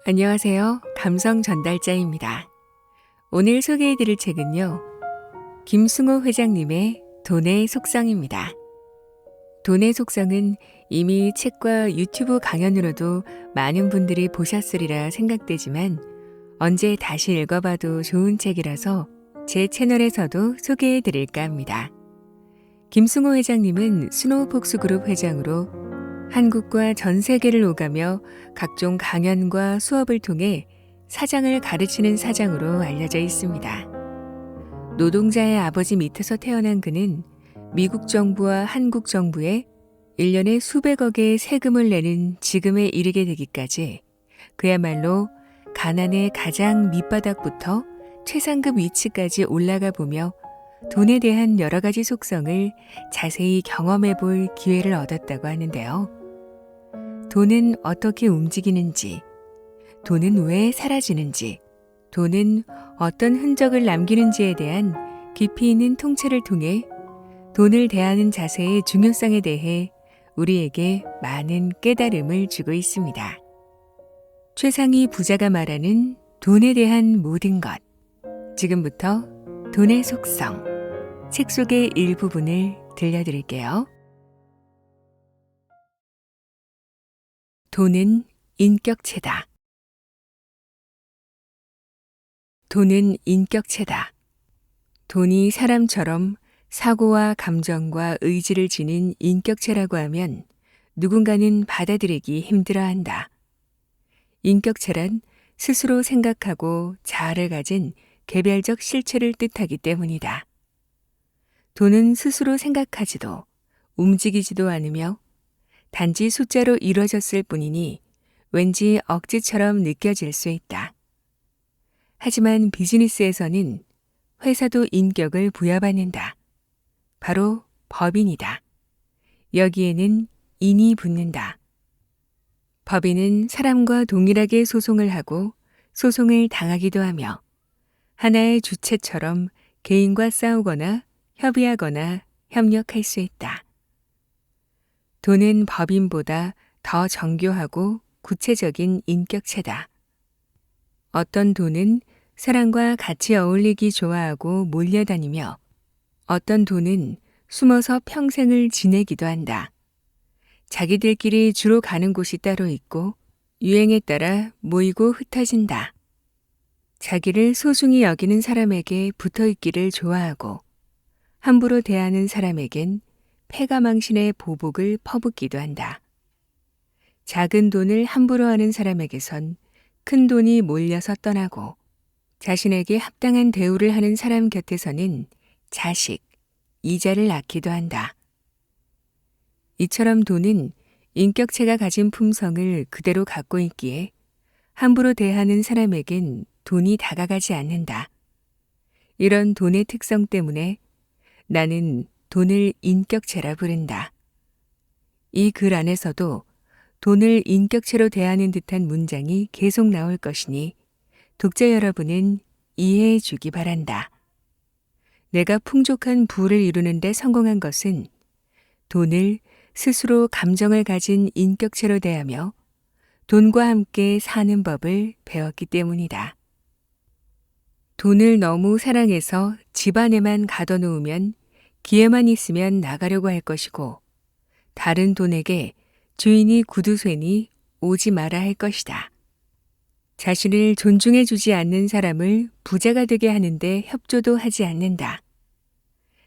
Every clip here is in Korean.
안녕하세요. 감성 전달자입니다. 오늘 소개해드릴 책은요. 김승호 회장님의 돈의 속성입니다. 돈의 속성은 이미 책과 유튜브 강연으로도 많은 분들이 보셨으리라 생각되지만 언제 다시 읽어봐도 좋은 책이라서 제 채널에서도 소개해드릴까 합니다. 김승호 회장님은 스노우폭스그룹 회장으로 한국과 전 세계를 오가며 각종 강연과 수업을 통해 사장을 가르치는 사장으로 알려져 있습니다. 노동자의 아버지 밑에서 태어난 그는 미국 정부와 한국 정부에 1년에 수백억의 세금을 내는 지금에 이르게 되기까지 그야말로 가난의 가장 밑바닥부터 최상급 위치까지 올라가 보며 돈에 대한 여러 가지 속성을 자세히 경험해 볼 기회를 얻었다고 하는데요. 돈은 어떻게 움직이는지, 돈은 왜 사라지는지, 돈은 어떤 흔적을 남기는지에 대한 깊이 있는 통찰을 통해 돈을 대하는 자세의 중요성에 대해 우리에게 많은 깨달음을 주고 있습니다. 최상위 부자가 말하는 돈에 대한 모든 것. 지금부터 돈의 속성, 책 속의 일부분을 들려드릴게요. 돈은 인격체다. 돈은 인격체다. 돈이 사람처럼 사고와 감정과 의지를 지닌 인격체라고 하면 누군가는 받아들이기 힘들어한다. 인격체란 스스로 생각하고 자아를 가진 개별적 실체를 뜻하기 때문이다. 돈은 스스로 생각하지도 움직이지도 않으며 단지 숫자로 이루어졌을 뿐이니 왠지 억지처럼 느껴질 수 있다. 하지만 비즈니스에서는 회사도 인격을 부여받는다. 바로 법인이다. 여기에는 인이 붙는다. 법인은 사람과 동일하게 소송을 하고 소송을 당하기도 하며 하나의 주체처럼 개인과 싸우거나 협의하거나 협력할 수 있다. 돈은 법인보다 더 정교하고 구체적인 인격체다. 어떤 돈은 사람과 같이 어울리기 좋아하고 몰려다니며 어떤 돈은 숨어서 평생을 지내기도 한다. 자기들끼리 주로 가는 곳이 따로 있고 유행에 따라 모이고 흩어진다. 자기를 소중히 여기는 사람에게 붙어 있기를 좋아하고 함부로 대하는 사람에겐 패가망신의 보복을 퍼붓기도 한다. 작은 돈을 함부로 하는 사람에게선 큰 돈이 몰려서 떠나고 자신에게 합당한 대우를 하는 사람 곁에서는 자식, 이자를 낳기도 한다. 이처럼 돈은 인격체가 가진 품성을 그대로 갖고 있기에 함부로 대하는 사람에겐 돈이 다가가지 않는다. 이런 돈의 특성 때문에 나는 돈을 인격체라 부른다. 이 글 안에서도 돈을 인격체로 대하는 듯한 문장이 계속 나올 것이니 독자 여러분은 이해해 주기 바란다. 내가 풍족한 부를 이루는 데 성공한 것은 돈을 스스로 감정을 가진 인격체로 대하며 돈과 함께 사는 법을 배웠기 때문이다. 돈을 너무 사랑해서 집안에만 가둬놓으면 기회만 있으면 나가려고 할 것이고 다른 돈에게 주인이 구두쇠니 오지 마라 할 것이다. 자신을 존중해 주지 않는 사람을 부자가 되게 하는데 협조도 하지 않는다.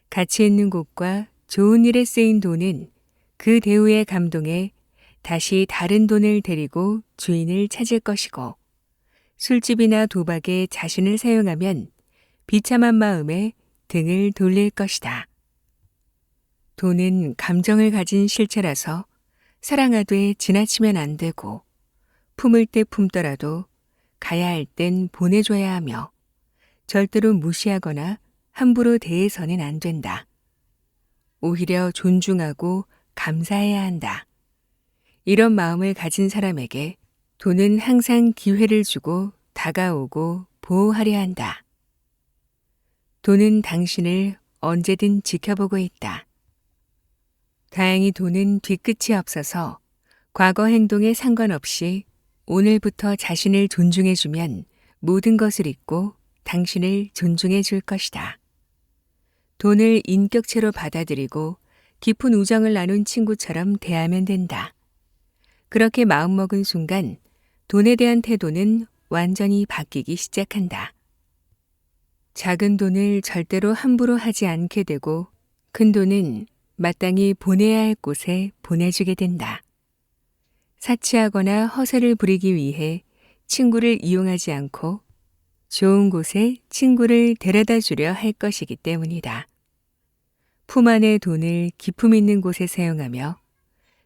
가치 있는 곳과 좋은 일에 쓰인 돈은 그 대우에 감동해 다시 다른 돈을 데리고 주인을 찾을 것이고 술집이나 도박에 자신을 사용하면 비참한 마음에 등을 돌릴 것이다. 돈은 감정을 가진 실체라서 사랑하되 지나치면 안 되고 품을 때 품더라도 가야 할 땐 보내줘야 하며 절대로 무시하거나 함부로 대해서는 안 된다. 오히려 존중하고 감사해야 한다. 이런 마음을 가진 사람에게 돈은 항상 기회를 주고 다가오고 보호하려 한다. 돈은 당신을 언제든 지켜보고 있다. 다행히 돈은 뒤끝이 없어서 과거 행동에 상관없이 오늘부터 자신을 존중해주면 모든 것을 잊고 당신을 존중해 줄 것이다. 돈을 인격체로 받아들이고 깊은 우정을 나눈 친구처럼 대하면 된다. 그렇게 마음먹은 순간 돈에 대한 태도는 완전히 바뀌기 시작한다. 작은 돈을 절대로 함부로 하지 않게 되고 큰 돈은 마땅히 보내야 할 곳에 보내주게 된다. 사치하거나 허세를 부리기 위해 친구를 이용하지 않고 좋은 곳에 친구를 데려다 주려 할 것이기 때문이다. 품 안의 돈을 기품 있는 곳에 사용하며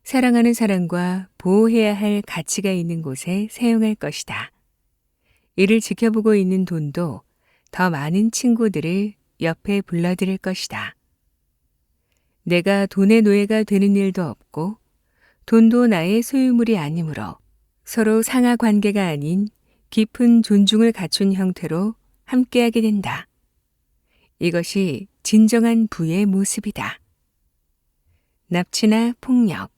사랑하는 사람과 보호해야 할 가치가 있는 곳에 사용할 것이다. 이를 지켜보고 있는 돈도 더 많은 친구들을 옆에 불러들일 것이다. 내가 돈의 노예가 되는 일도 없고 돈도 나의 소유물이 아니므로 서로 상하 관계가 아닌 깊은 존중을 갖춘 형태로 함께하게 된다. 이것이 진정한 부의 모습이다. 납치나 폭력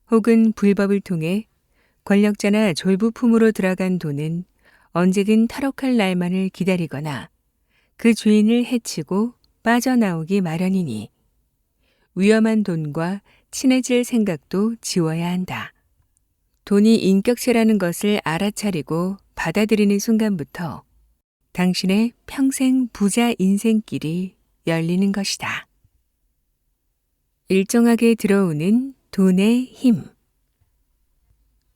혹은 불법을 통해 권력자나 졸부품으로 들어간 돈은 언제든 탈옥할 날만을 기다리거나 그 주인을 해치고 빠져나오기 마련이니 위험한 돈과 친해질 생각도 지워야 한다. 돈이 인격체라는 것을 알아차리고 받아들이는 순간부터 당신의 평생 부자 인생길이 열리는 것이다. 일정하게 들어오는 돈의 힘.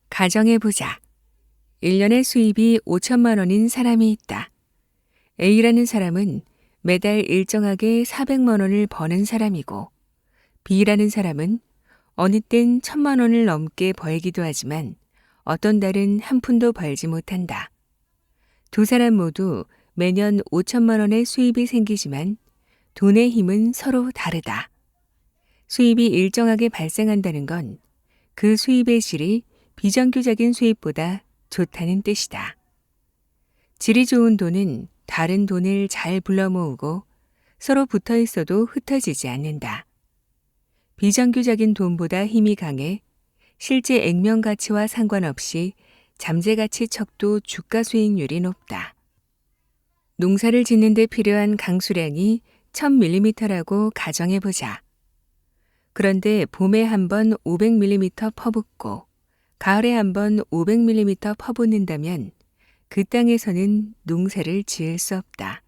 가정해보자. 1년의 수입이 5천만 원인 사람이 있다. A라는 사람은 매달 일정하게 400만 원을 버는 사람이고 B라는 사람은 어느 땐 1,000만 원을 넘게 벌기도 하지만 어떤 달은 한 푼도 벌지 못한다. 두 사람 모두 매년 5천만 원의 수입이 생기지만 돈의 힘은 서로 다르다. 수입이 일정하게 발생한다는 건 그 수입의 질이 비정규적인 수입보다 좋다는 뜻이다. 질이 좋은 돈은 다른 돈을 잘 불러 모으고 서로 붙어 있어도 흩어지지 않는다. 비정규적인 돈보다 힘이 강해 실제 액면 가치와 상관없이 잠재 가치 척도 주가 수익률이 높다. 농사를 짓는 데 필요한 강수량이 1000mm라고 가정해보자. 그런데 봄에 한 번 500mm 퍼붓고 가을에 한 번 500mm 퍼붓는다면 그 땅에서는 농사를 지을 수 없다.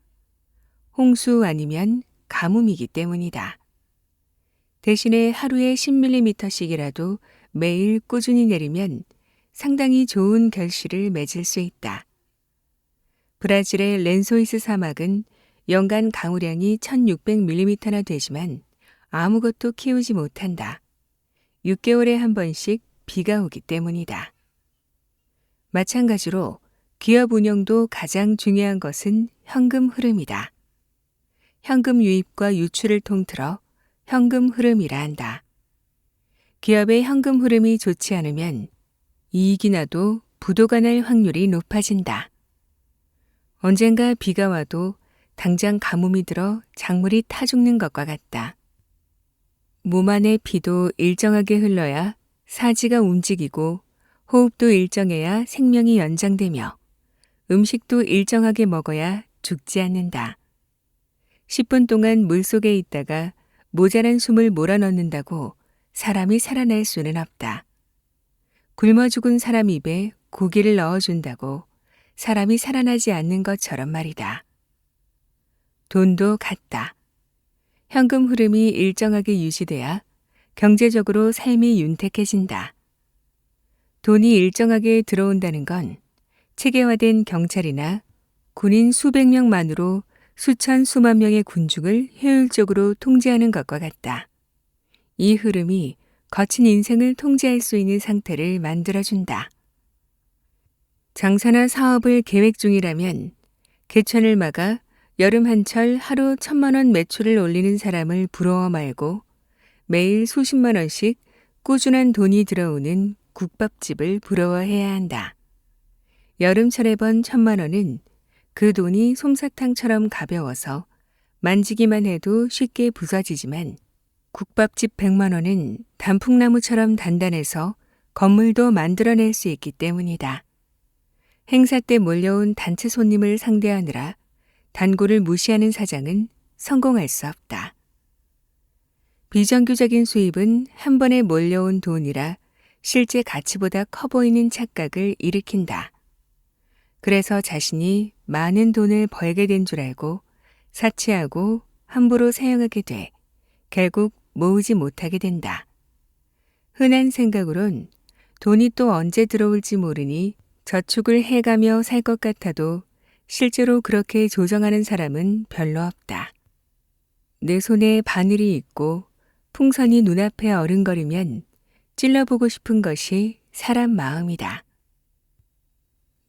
홍수 아니면 가뭄이기 때문이다. 대신에 하루에 10mm씩이라도 매일 꾸준히 내리면 상당히 좋은 결실을 맺을 수 있다. 브라질의 렌소이스 사막은 연간 강우량이 1600mm나 되지만 아무것도 키우지 못한다. 6개월에 한 번씩 비가 오기 때문이다. 마찬가지로 기업 운영도 가장 중요한 것은 현금 흐름이다. 현금 유입과 유출을 통틀어 현금 흐름이라 한다. 기업의 현금 흐름이 좋지 않으면 이익이 나도 부도가 날 확률이 높아진다. 언젠가 비가 와도 당장 가뭄이 들어 작물이 타 죽는 것과 같다. 몸 안의 피도 일정하게 흘러야 사지가 움직이고 호흡도 일정해야 생명이 연장되며 음식도 일정하게 먹어야 죽지 않는다. 10분 동안 물속에 있다가 모자란 숨을 몰아넣는다고 사람이 살아날 수는 없다. 굶어 죽은 사람 입에 고기를 넣어준다고 사람이 살아나지 않는 것처럼 말이다. 돈도 같다. 현금 흐름이 일정하게 유지돼야 경제적으로 삶이 윤택해진다. 돈이 일정하게 들어온다는 건 체계화된 경찰이나 군인 수백 명만으로 수천 수만 명의 군중을 효율적으로 통제하는 것과 같다. 이 흐름이 거친 인생을 통제할 수 있는 상태를 만들어준다. 장사나 사업을 계획 중이라면 개천을 막아 여름 한철 하루 1,000만 원 매출을 올리는 사람을 부러워 말고 매일 수십만 원씩 꾸준한 돈이 들어오는 국밥집을 부러워해야 한다. 여름철에 번 1,000만 원은 그 돈이 솜사탕처럼 가벼워서 만지기만 해도 쉽게 부서지지만 국밥집 100만 원은 단풍나무처럼 단단해서 건물도 만들어낼 수 있기 때문이다. 행사 때 몰려온 단체 손님을 상대하느라 단골을 무시하는 사장은 성공할 수 없다. 비정규적인 수입은 한 번에 몰려온 돈이라 실제 가치보다 커 보이는 착각을 일으킨다. 그래서 자신이 많은 돈을 벌게 된 줄 알고 사치하고 함부로 사용하게 돼 결국 모으지 못하게 된다. 흔한 생각으론 돈이 또 언제 들어올지 모르니 저축을 해가며 살 것 같아도 실제로 그렇게 조정하는 사람은 별로 없다. 내 손에 바늘이 있고 풍선이 눈앞에 어른거리면 찔러보고 싶은 것이 사람 마음이다.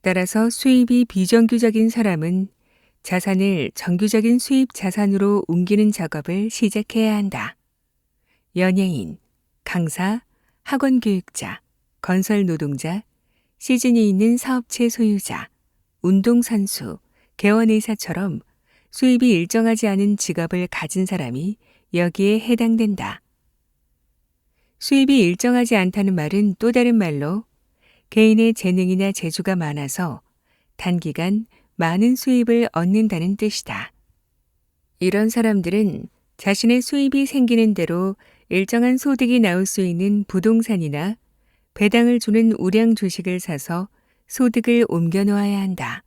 따라서 수입이 비정규적인 사람은 자산을 정규적인 수입 자산으로 옮기는 작업을 시작해야 한다. 연예인, 강사, 학원 교육자, 건설 노동자, 시즌이 있는 사업체 소유자, 운동선수, 개원의사처럼 수입이 일정하지 않은 직업을 가진 사람이 여기에 해당된다. 수입이 일정하지 않다는 말은 또 다른 말로 개인의 재능이나 재주가 많아서 단기간 많은 수입을 얻는다는 뜻이다. 이런 사람들은 자신의 수입이 생기는 대로 일정한 소득이 나올 수 있는 부동산이나 배당을 주는 우량 주식을 사서 소득을 옮겨 놓아야 한다.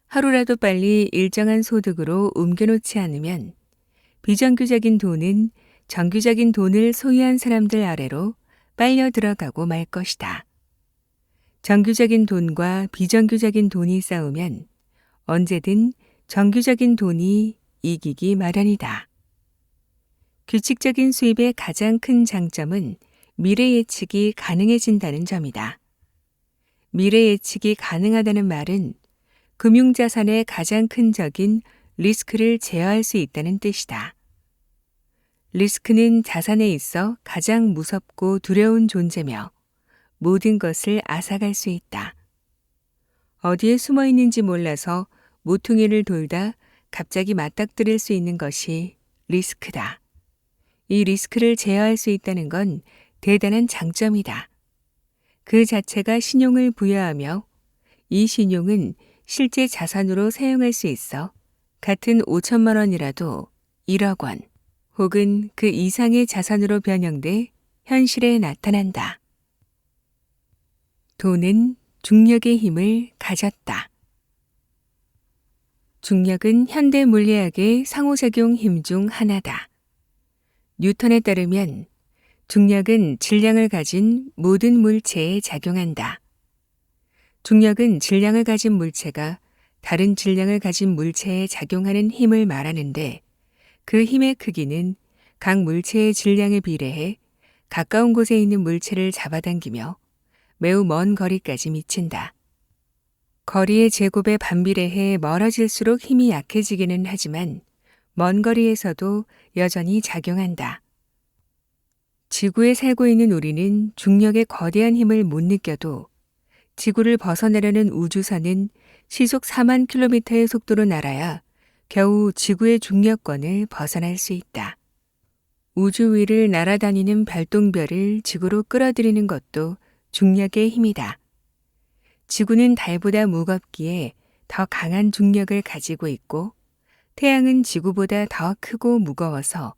하루라도 빨리 일정한 소득으로 옮겨 놓지 않으면 비정규적인 돈은 정규적인 돈을 소유한 사람들 아래로 빨려 들어가고 말 것이다. 정규적인 돈과 비정규적인 돈이 싸우면 언제든 정규적인 돈이 이기기 마련이다. 규칙적인 수입의 가장 큰 장점은 미래 예측이 가능해진다는 점이다. 미래 예측이 가능하다는 말은 금융자산의 가장 큰 적인 리스크를 제어할 수 있다는 뜻이다. 리스크는 자산에 있어 가장 무섭고 두려운 존재며 모든 것을 앗아갈 수 있다. 어디에 숨어 있는지 몰라서 모퉁이를 돌다 갑자기 맞닥뜨릴 수 있는 것이 리스크다. 이 리스크를 제어할 수 있다는 건 대단한 장점이다. 그 자체가 신용을 부여하며 이 신용은 실제 자산으로 사용할 수 있어 같은 5천만 원이라도 1억 원 혹은 그 이상의 자산으로 변형돼 현실에 나타난다. 돈은 중력의 힘을 가졌다. 중력은 현대 물리학의 상호작용 힘 중 하나다. 뉴턴에 따르면 중력은 질량을 가진 모든 물체에 작용한다. 중력은 질량을 가진 물체가 다른 질량을 가진 물체에 작용하는 힘을 말하는데 그 힘의 크기는 각 물체의 질량에 비례해 가까운 곳에 있는 물체를 잡아당기며 매우 먼 거리까지 미친다. 거리의 제곱에 반비례해 멀어질수록 힘이 약해지기는 하지만 먼 거리에서도 여전히 작용한다. 지구에 살고 있는 우리는 중력의 거대한 힘을 못 느껴도 지구를 벗어나려는 우주선은 시속 4만 킬로미터의 속도로 날아야 겨우 지구의 중력권을 벗어날 수 있다. 우주 위를 날아다니는 별똥별을 지구로 끌어들이는 것도 중력의 힘이다. 지구는 달보다 무겁기에 더 강한 중력을 가지고 있고 태양은 지구보다 더 크고 무거워서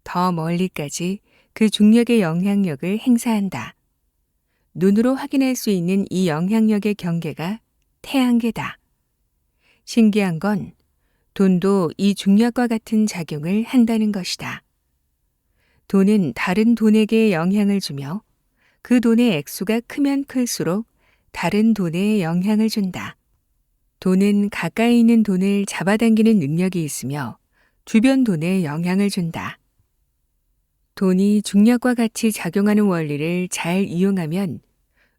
더 멀리까지 그 중력의 영향력을 행사한다. 눈으로 확인할 수 있는 이 영향력의 경계가 태양계다. 신기한 건 돈도 이 중력과 같은 작용을 한다는 것이다. 돈은 다른 돈에게 영향을 주며 그 돈의 액수가 크면 클수록 다른 돈에 영향을 준다. 돈은 가까이 있는 돈을 잡아당기는 능력이 있으며 주변 돈에 영향을 준다. 돈이 중력과 같이 작용하는 원리를 잘 이용하면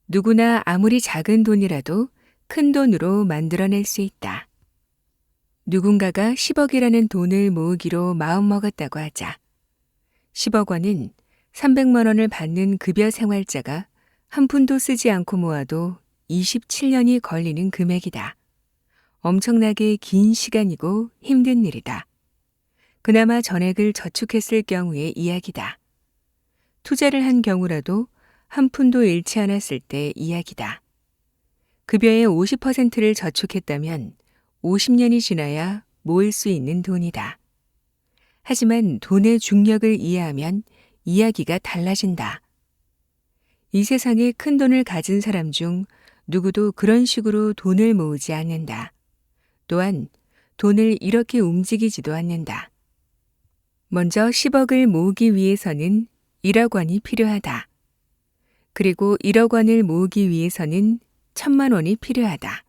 누구나 아무리 작은 돈이라도 큰 돈으로 만들어낼 수 있다. 누군가가 10억이라는 돈을 모으기로 마음먹었다고 하자. 10억 원은 300만 원을 받는 급여 생활자가 한 푼도 쓰지 않고 모아도 27년이 걸리는 금액이다. 엄청나게 긴 시간이고 힘든 일이다. 그나마 전액을 저축했을 경우의 이야기다. 투자를 한 경우라도 한 푼도 잃지 않았을 때 이야기다. 급여의 50%를 저축했다면 50년이 지나야 모을 수 있는 돈이다. 하지만 돈의 중력을 이해하면 이야기가 달라진다. 이 세상에 큰 돈을 가진 사람 중 누구도 그런 식으로 돈을 모으지 않는다. 또한 돈을 이렇게 움직이지도 않는다. 먼저 10억을 모으기 위해서는 1억 원이 필요하다. 그리고 1억 원을 모으기 위해서는 1,000만 원이 필요하다.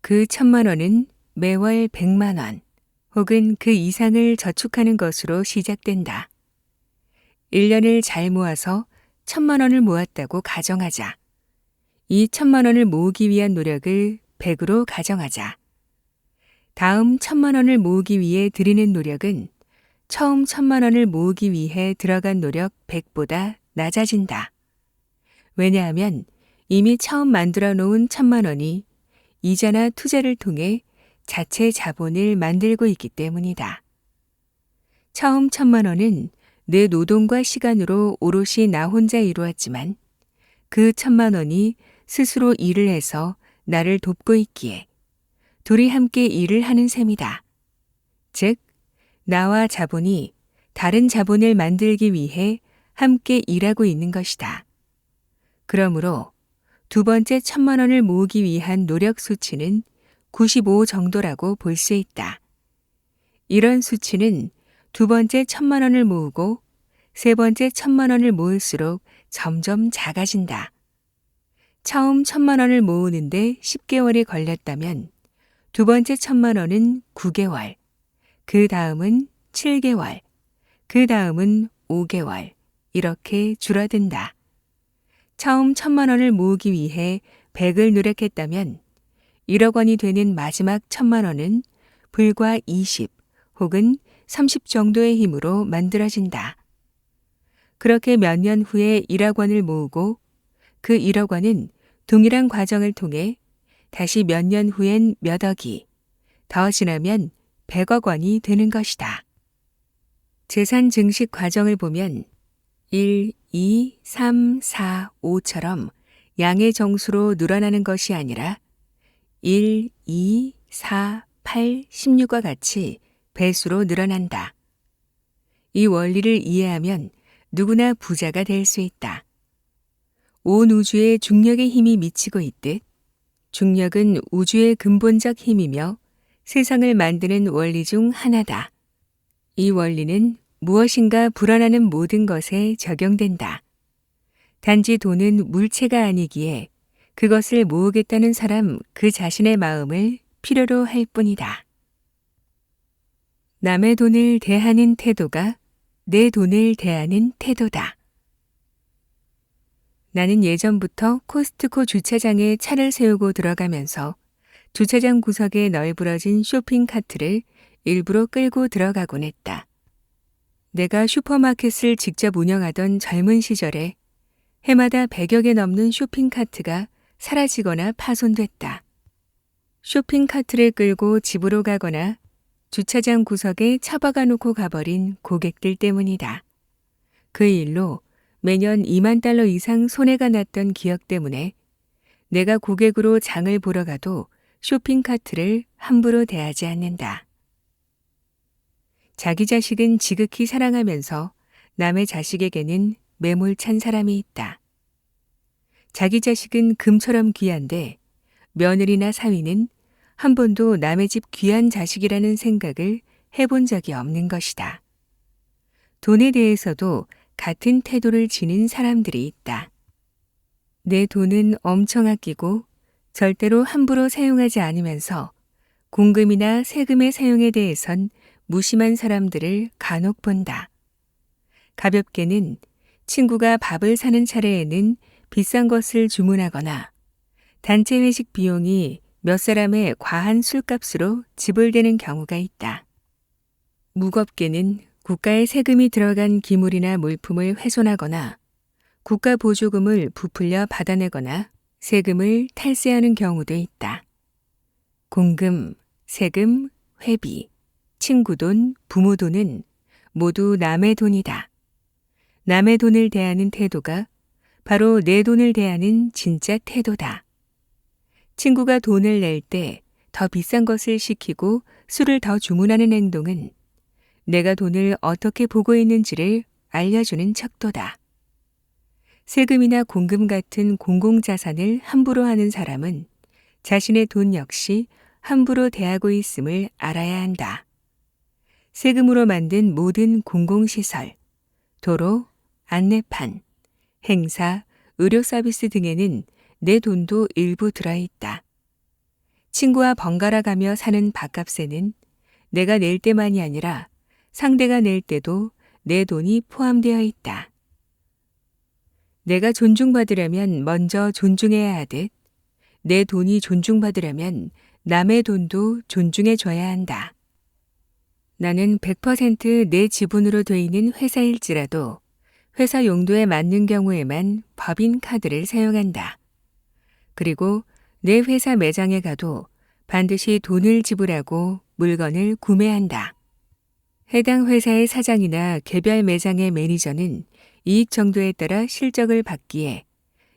그 1,000만 원은 매월 100만 원 혹은 그 이상을 저축하는 것으로 시작된다. 1년을 잘 모아서 1,000만 원을 모았다고 가정하자. 이 1,000만 원을 모으기 위한 노력을 100으로 가정하자. 다음 1,000만 원을 모으기 위해 들이는 노력은 처음 1,000만 원을 모으기 위해 들어간 노력 100보다 낮아진다. 왜냐하면 이미 처음 만들어 놓은 1,000만 원이 이자나 투자를 통해 자체 자본을 만들고 있기 때문이다. 처음 1,000만 원은 내 노동과 시간으로 오롯이 나 혼자 이루었지만 그 1,000만 원이 스스로 일을 해서 나를 돕고 있기에 둘이 함께 일을 하는 셈이다. 즉, 나와 자본이 다른 자본을 만들기 위해 함께 일하고 있는 것이다. 그러므로 두 번째 1,000만 원을 모으기 위한 노력 수치는 95 정도라고 볼 수 있다. 이런 수치는 두 번째 1,000만 원을 모으고 세 번째 1,000만 원을 모을수록 점점 작아진다. 처음 1,000만 원을 모으는데 10개월이 걸렸다면 두 번째 1,000만 원은 9개월, 그 다음은 7개월, 그 다음은 5개월, 이렇게 줄어든다. 처음 1,000만 원을 모으기 위해 100을 노력했다면 1억 원이 되는 마지막 1,000만 원은 불과 20 혹은 30 정도의 힘으로 만들어진다. 그렇게 몇 년 후에 1억 원을 모으고 그 1억 원은 동일한 과정을 통해 다시 몇 년 후엔 몇 억이, 더 지나면 100억 원이 되는 것이다. 재산 증식 과정을 보면 1, 2, 3, 4, 5처럼 양의 정수로 늘어나는 것이 아니라 1, 2, 4, 8, 16과 같이 배수로 늘어난다. 이 원리를 이해하면 누구나 부자가 될 수 있다. 온 우주에 중력의 힘이 미치고 있듯 중력은 우주의 근본적 힘이며 세상을 만드는 원리 중 하나다. 이 원리는 무엇인가 불어나는 모든 것에 적용된다. 단지 돈은 물체가 아니기에 그것을 모으겠다는 사람 그 자신의 마음을 필요로 할 뿐이다. 남의 돈을 대하는 태도가 내 돈을 대하는 태도다. 나는 예전부터 코스트코 주차장에 차를 세우고 들어가면서 주차장 구석에 널브러진 쇼핑 카트를 일부러 끌고 들어가곤 했다. 내가 슈퍼마켓을 직접 운영하던 젊은 시절에 해마다 100여 개 넘는 쇼핑 카트가 사라지거나 파손됐다. 쇼핑 카트를 끌고 집으로 가거나 주차장 구석에 처박아 놓고 가버린 고객들 때문이다. 그 일로 매년 2만 달러 이상 손해가 났던 기억 때문에 내가 고객으로 장을 보러 가도 쇼핑 카트를 함부로 대하지 않는다. 자기 자식은 지극히 사랑하면서 남의 자식에게는 매몰찬 사람이 있다. 자기 자식은 금처럼 귀한데 며느리나 사위는 한 번도 남의 집 귀한 자식이라는 생각을 해본 적이 없는 것이다. 돈에 대해서도 같은 태도를 지닌 사람들이 있다. 내 돈은 엄청 아끼고 절대로 함부로 사용하지 않으면서 공금이나 세금의 사용에 대해선 무심한 사람들을 간혹 본다. 가볍게는 친구가 밥을 사는 차례에는 비싼 것을 주문하거나 단체 회식 비용이 몇 사람의 과한 술값으로 지불되는 경우가 있다. 무겁게는 국가의 세금이 들어간 기물이나 물품을 훼손하거나 국가 보조금을 부풀려 받아내거나 세금을 탈세하는 경우도 있다. 공금, 세금, 회비, 친구 돈, 부모 돈은 모두 남의 돈이다. 남의 돈을 대하는 태도가 바로 내 돈을 대하는 진짜 태도다. 친구가 돈을 낼 때 더 비싼 것을 시키고 술을 더 주문하는 행동은 내가 돈을 어떻게 보고 있는지를 알려주는 척도다. 세금이나 공금 같은 공공자산을 함부로 하는 사람은 자신의 돈 역시 함부로 대하고 있음을 알아야 한다. 세금으로 만든 모든 공공시설, 도로, 안내판, 행사, 의료 서비스 등에는 내 돈도 일부 들어있다. 친구와 번갈아 가며 사는 밥값에는 내가 낼 때만이 아니라 상대가 낼 때도 내 돈이 포함되어 있다. 내가 존중받으려면 먼저 존중해야 하듯 내 돈이 존중받으려면 남의 돈도 존중해줘야 한다. 나는 100% 내 지분으로 돼 있는 회사일지라도 회사 용도에 맞는 경우에만 법인카드를 사용한다. 그리고 내 회사 매장에 가도 반드시 돈을 지불하고 물건을 구매한다. 해당 회사의 사장이나 개별 매장의 매니저는 이익 정도에 따라 실적을 받기에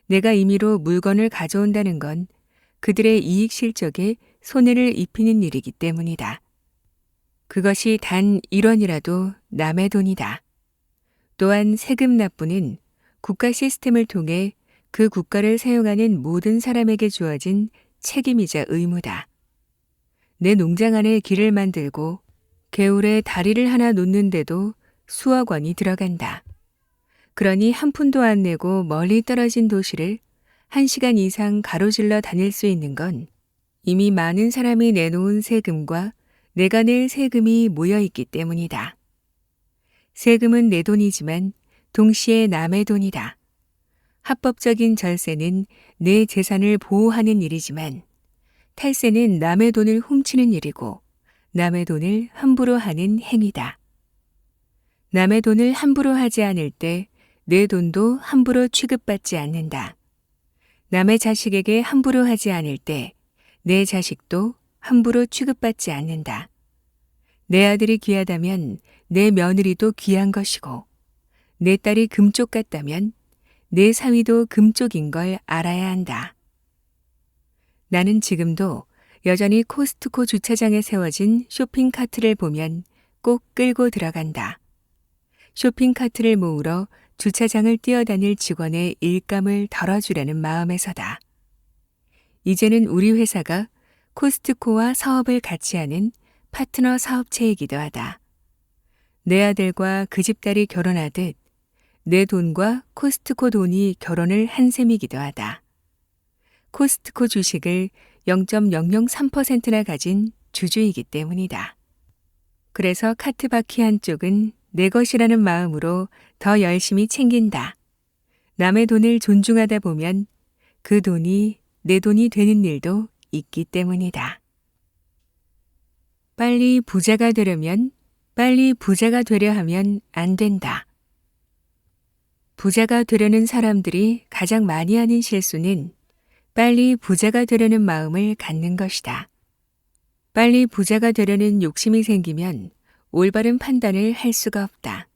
내가 임의로 물건을 가져온다는 건 그들의 이익 실적에 손해를 입히는 일이기 때문이다. 그것이 단 1원이라도 남의 돈이다. 또한 세금 납부는 국가 시스템을 통해 그 국가를 사용하는 모든 사람에게 주어진 책임이자 의무다. 내 농장 안에 길을 만들고 개울에 다리를 하나 놓는데도 수억 원이 들어간다. 그러니 한 푼도 안 내고 멀리 떨어진 도시를 1시간 이상 가로질러 다닐 수 있는 건 이미 많은 사람이 내놓은 세금과 내가 낼 세금이 모여 있기 때문이다. 세금은 내 돈이지만 동시에 남의 돈이다. 합법적인 절세는 내 재산을 보호하는 일이지만 탈세는 남의 돈을 훔치는 일이고 남의 돈을 함부로 하는 행위다. 남의 돈을 함부로 하지 않을 때 내 돈도 함부로 취급받지 않는다. 남의 자식에게 함부로 하지 않을 때 내 자식도 함부로 취급받지 않는다. 내 아들이 귀하다면 내 며느리도 귀한 것이고 내 딸이 금쪽 같다면 내 사위도 금쪽인 걸 알아야 한다. 나는 지금도 여전히 코스트코 주차장에 세워진 쇼핑카트를 보면 꼭 끌고 들어간다. 쇼핑카트를 모으러 주차장을 뛰어다닐 직원의 일감을 덜어주려는 마음에서다. 이제는 우리 회사가 코스트코와 사업을 같이 하는 파트너 사업체이기도 하다. 내 아들과 그 집 딸이 결혼하듯 내 돈과 코스트코 돈이 결혼을 한 셈이기도 하다. 코스트코 주식을 0.003%나 가진 주주이기 때문이다. 그래서 카트 바퀴 한쪽은 내 것이라는 마음으로 더 열심히 챙긴다. 남의 돈을 존중하다 보면 그 돈이 내 돈이 되는 일도 있기 때문이다. 빨리 부자가 되려면 안 된다. 부자가 되려는 사람들이 가장 많이 하는 실수는 빨리 부자가 되려는 마음을 갖는 것이다. 빨리 부자가 되려는 욕심이 생기면 올바른 판단을 할 수가 없다.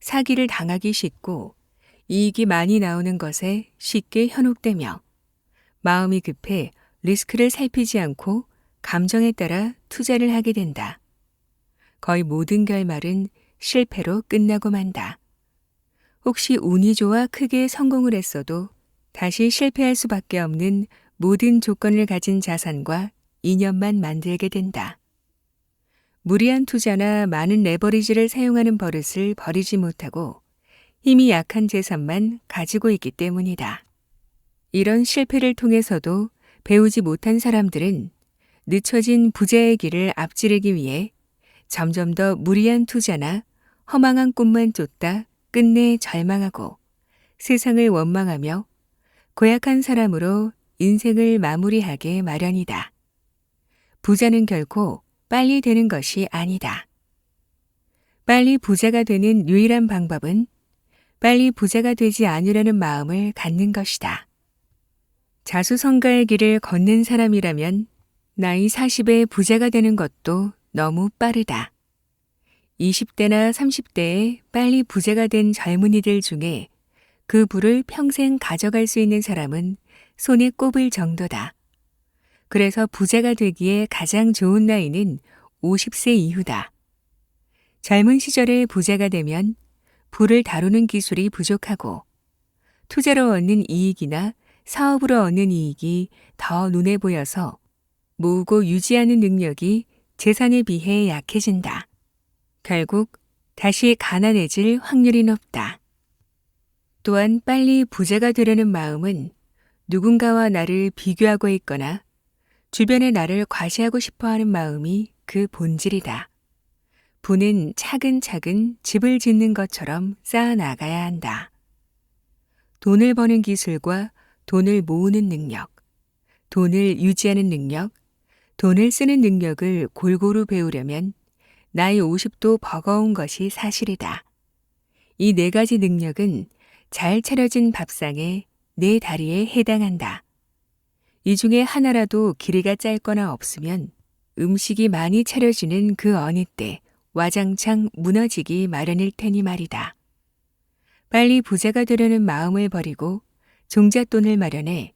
사기를 당하기 쉽고 이익이 많이 나오는 것에 쉽게 현혹되며 마음이 급해 리스크를 살피지 않고 감정에 따라 투자를 하게 된다. 거의 모든 결말은 실패로 끝나고 만다. 혹시 운이 좋아 크게 성공을 했어도 다시 실패할 수밖에 없는 모든 조건을 가진 자산과 인연만 만들게 된다. 무리한 투자나 많은 레버리지를 사용하는 버릇을 버리지 못하고 힘이 약한 재산만 가지고 있기 때문이다. 이런 실패를 통해서도 배우지 못한 사람들은 늦춰진 부자의 길을 앞지르기 위해 점점 더 무리한 투자나 허망한 꿈만 쫓다 끝내 절망하고 세상을 원망하며 고약한 사람으로 인생을 마무리하게 마련이다. 부자는 결코 빨리 되는 것이 아니다. 빨리 부자가 되는 유일한 방법은 빨리 부자가 되지 않으려는 마음을 갖는 것이다. 자수성가의 길을 걷는 사람이라면 나이 40에 부자가 되는 것도 너무 빠르다. 20대나 30대에 빨리 부자가 된 젊은이들 중에 그 부를 평생 가져갈 수 있는 사람은 손에 꼽을 정도다. 그래서 부자가 되기에 가장 좋은 나이는 50세 이후다. 젊은 시절에 부자가 되면 부를 다루는 기술이 부족하고 투자로 얻는 이익이나 사업으로 얻는 이익이 더 눈에 보여서 모으고 유지하는 능력이 재산에 비해 약해진다. 결국 다시 가난해질 확률이 높다. 또한 빨리 부자가 되려는 마음은 누군가와 나를 비교하고 있거나 주변의 나를 과시하고 싶어 하는 마음이 그 본질이다. 부는 차근차근 집을 짓는 것처럼 쌓아 나가야 한다. 돈을 버는 기술과 돈을 모으는 능력, 돈을 유지하는 능력, 돈을 쓰는 능력을 골고루 배우려면 나이 50도 버거운 것이 사실이다. 이 네 가지 능력은 잘 차려진 밥상의 네 다리에 해당한다. 이 중에 하나라도 길이가 짧거나 없으면 음식이 많이 차려지는 그 어느 때 와장창 무너지기 마련일 테니 말이다. 빨리 부자가 되려는 마음을 버리고 종잣돈을 마련해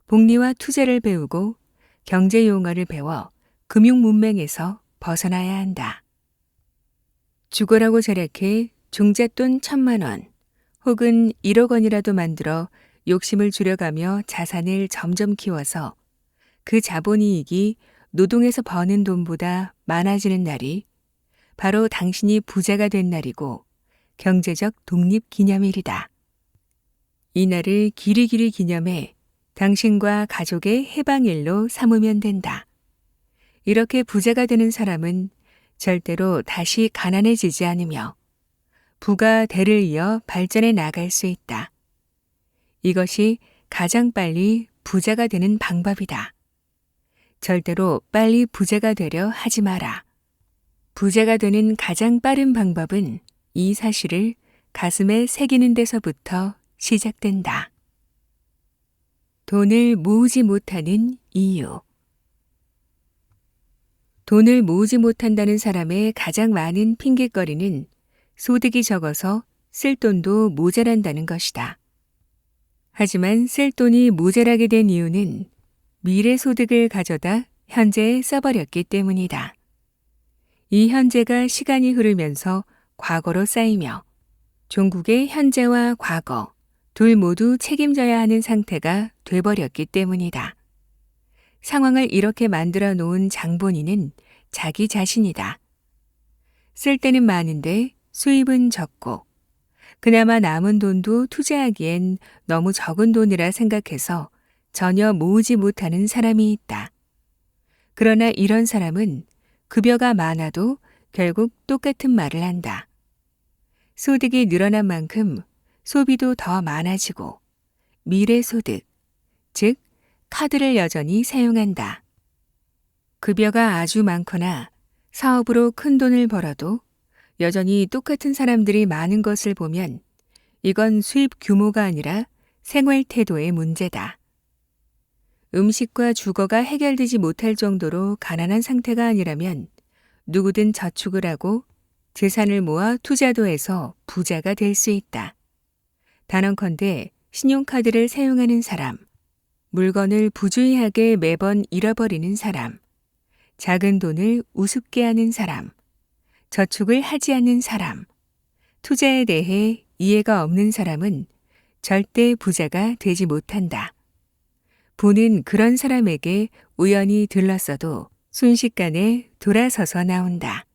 복리와 투자를 배우고 경제 용어를 배워 금융 문맹에서 벗어나야 한다. 죽어라고 절약해 종잣돈 1,000만 원 혹은 1억 원이라도 만들어 욕심을 줄여가며 자산을 점점 키워서 그 자본이익이 노동에서 버는 돈보다 많아지는 날이 바로 당신이 부자가 된 날이고 경제적 독립 기념일이다. 이 날을 길이길이 기념해 당신과 가족의 해방일로 삼으면 된다. 이렇게 부자가 되는 사람은 절대로 다시 가난해지지 않으며 부가 대를 이어 발전해 나갈 수 있다. 이것이 가장 빨리 부자가 되는 방법이다. 절대로 빨리 부자가 되려 하지 마라. 부자가 되는 가장 빠른 방법은 이 사실을 가슴에 새기는 데서부터 시작된다. 돈을 모으지 못하는 이유. 돈을 모으지 못한다는 사람의 가장 많은 핑곗거리는 소득이 적어서 쓸 돈도 모자란다는 것이다. 하지만 쓸 돈이 모자라게 된 이유는 미래 소득을 가져다 현재에 써버렸기 때문이다. 이 현재가 시간이 흐르면서 과거로 쌓이며 종국의 현재와 과거 둘 모두 책임져야 하는 상태가 돼버렸기 때문이다. 상황을 이렇게 만들어 놓은 장본인은 자기 자신이다. 쓸 때는 많은데 수입은 적고 그나마 남은 돈도 투자하기엔 너무 적은 돈이라 생각해서 전혀 모으지 못하는 사람이 있다. 그러나 이런 사람은 급여가 많아도 결국 똑같은 말을 한다. 소득이 늘어난 만큼 소비도 더 많아지고 미래 소득, 즉 카드를 여전히 사용한다. 급여가 아주 많거나 사업으로 큰 돈을 벌어도 여전히 똑같은 사람들이 많은 것을 보면 이건 수입 규모가 아니라 생활 태도의 문제다. 음식과 주거가 해결되지 못할 정도로 가난한 상태가 아니라면 누구든 저축을 하고 재산을 모아 투자도 해서 부자가 될 수 있다. 단언컨대 신용카드를 사용하는 사람, 물건을 부주의하게 매번 잃어버리는 사람, 작은 돈을 우습게 하는 사람, 저축을 하지 않는 사람, 투자에 대해 이해가 없는 사람은 절대 부자가 되지 못한다. 부는 그런 사람에게 우연히 들렀어도 순식간에 돌아서서 나온다.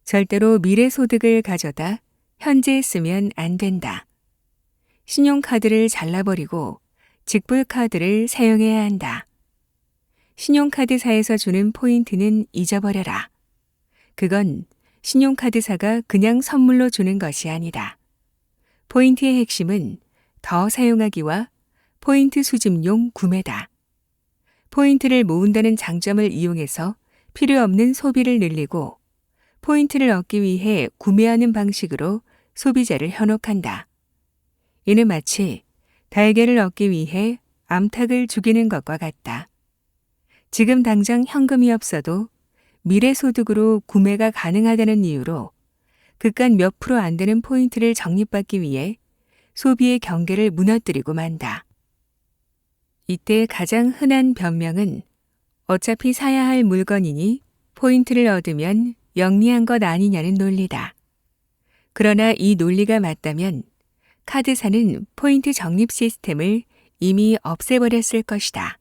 절대로 미래 소득을 가져다 현재에 쓰면 안 된다. 신용카드를 잘라버리고 직불카드를 사용해야 한다. 신용카드사에서 주는 포인트는 잊어버려라. 그건 신용카드사가 그냥 선물로 주는 것이 아니다. 포인트의 핵심은 더 사용하기와 포인트 수집용 구매다. 포인트를 모은다는 장점을 이용해서 필요 없는 소비를 늘리고 포인트를 얻기 위해 구매하는 방식으로 소비자를 현혹한다. 이는 마치 달걀을 얻기 위해 암탉을 죽이는 것과 같다. 지금 당장 현금이 없어도 미래 소득으로 구매가 가능하다는 이유로 그깟 몇 프로 안 되는 포인트를 적립받기 위해 소비의 경계를 무너뜨리고 만다. 이때 가장 흔한 변명은 어차피 사야 할 물건이니 포인트를 얻으면 영리한 것 아니냐는 논리다. 그러나 이 논리가 맞다면 카드사는 포인트 적립 시스템을 이미 없애버렸을 것이다.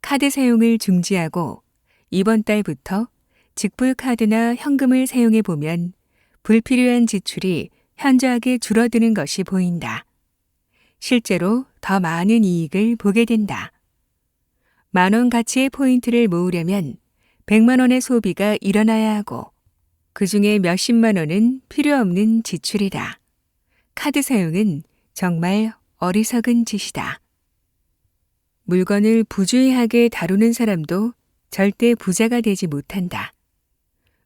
카드 사용을 중지하고 이번 달부터 직불 카드나 현금을 사용해 보면 불필요한 지출이 현저하게 줄어드는 것이 보인다. 실제로 더 많은 이익을 보게 된다. 10,000원 가치의 포인트를 모으려면 100만 원의 소비가 일어나야 하고 그 중에 몇십만 원은 필요 없는 지출이다. 카드 사용은 정말 어리석은 짓이다. 물건을 부주의하게 다루는 사람도 절대 부자가 되지 못한다.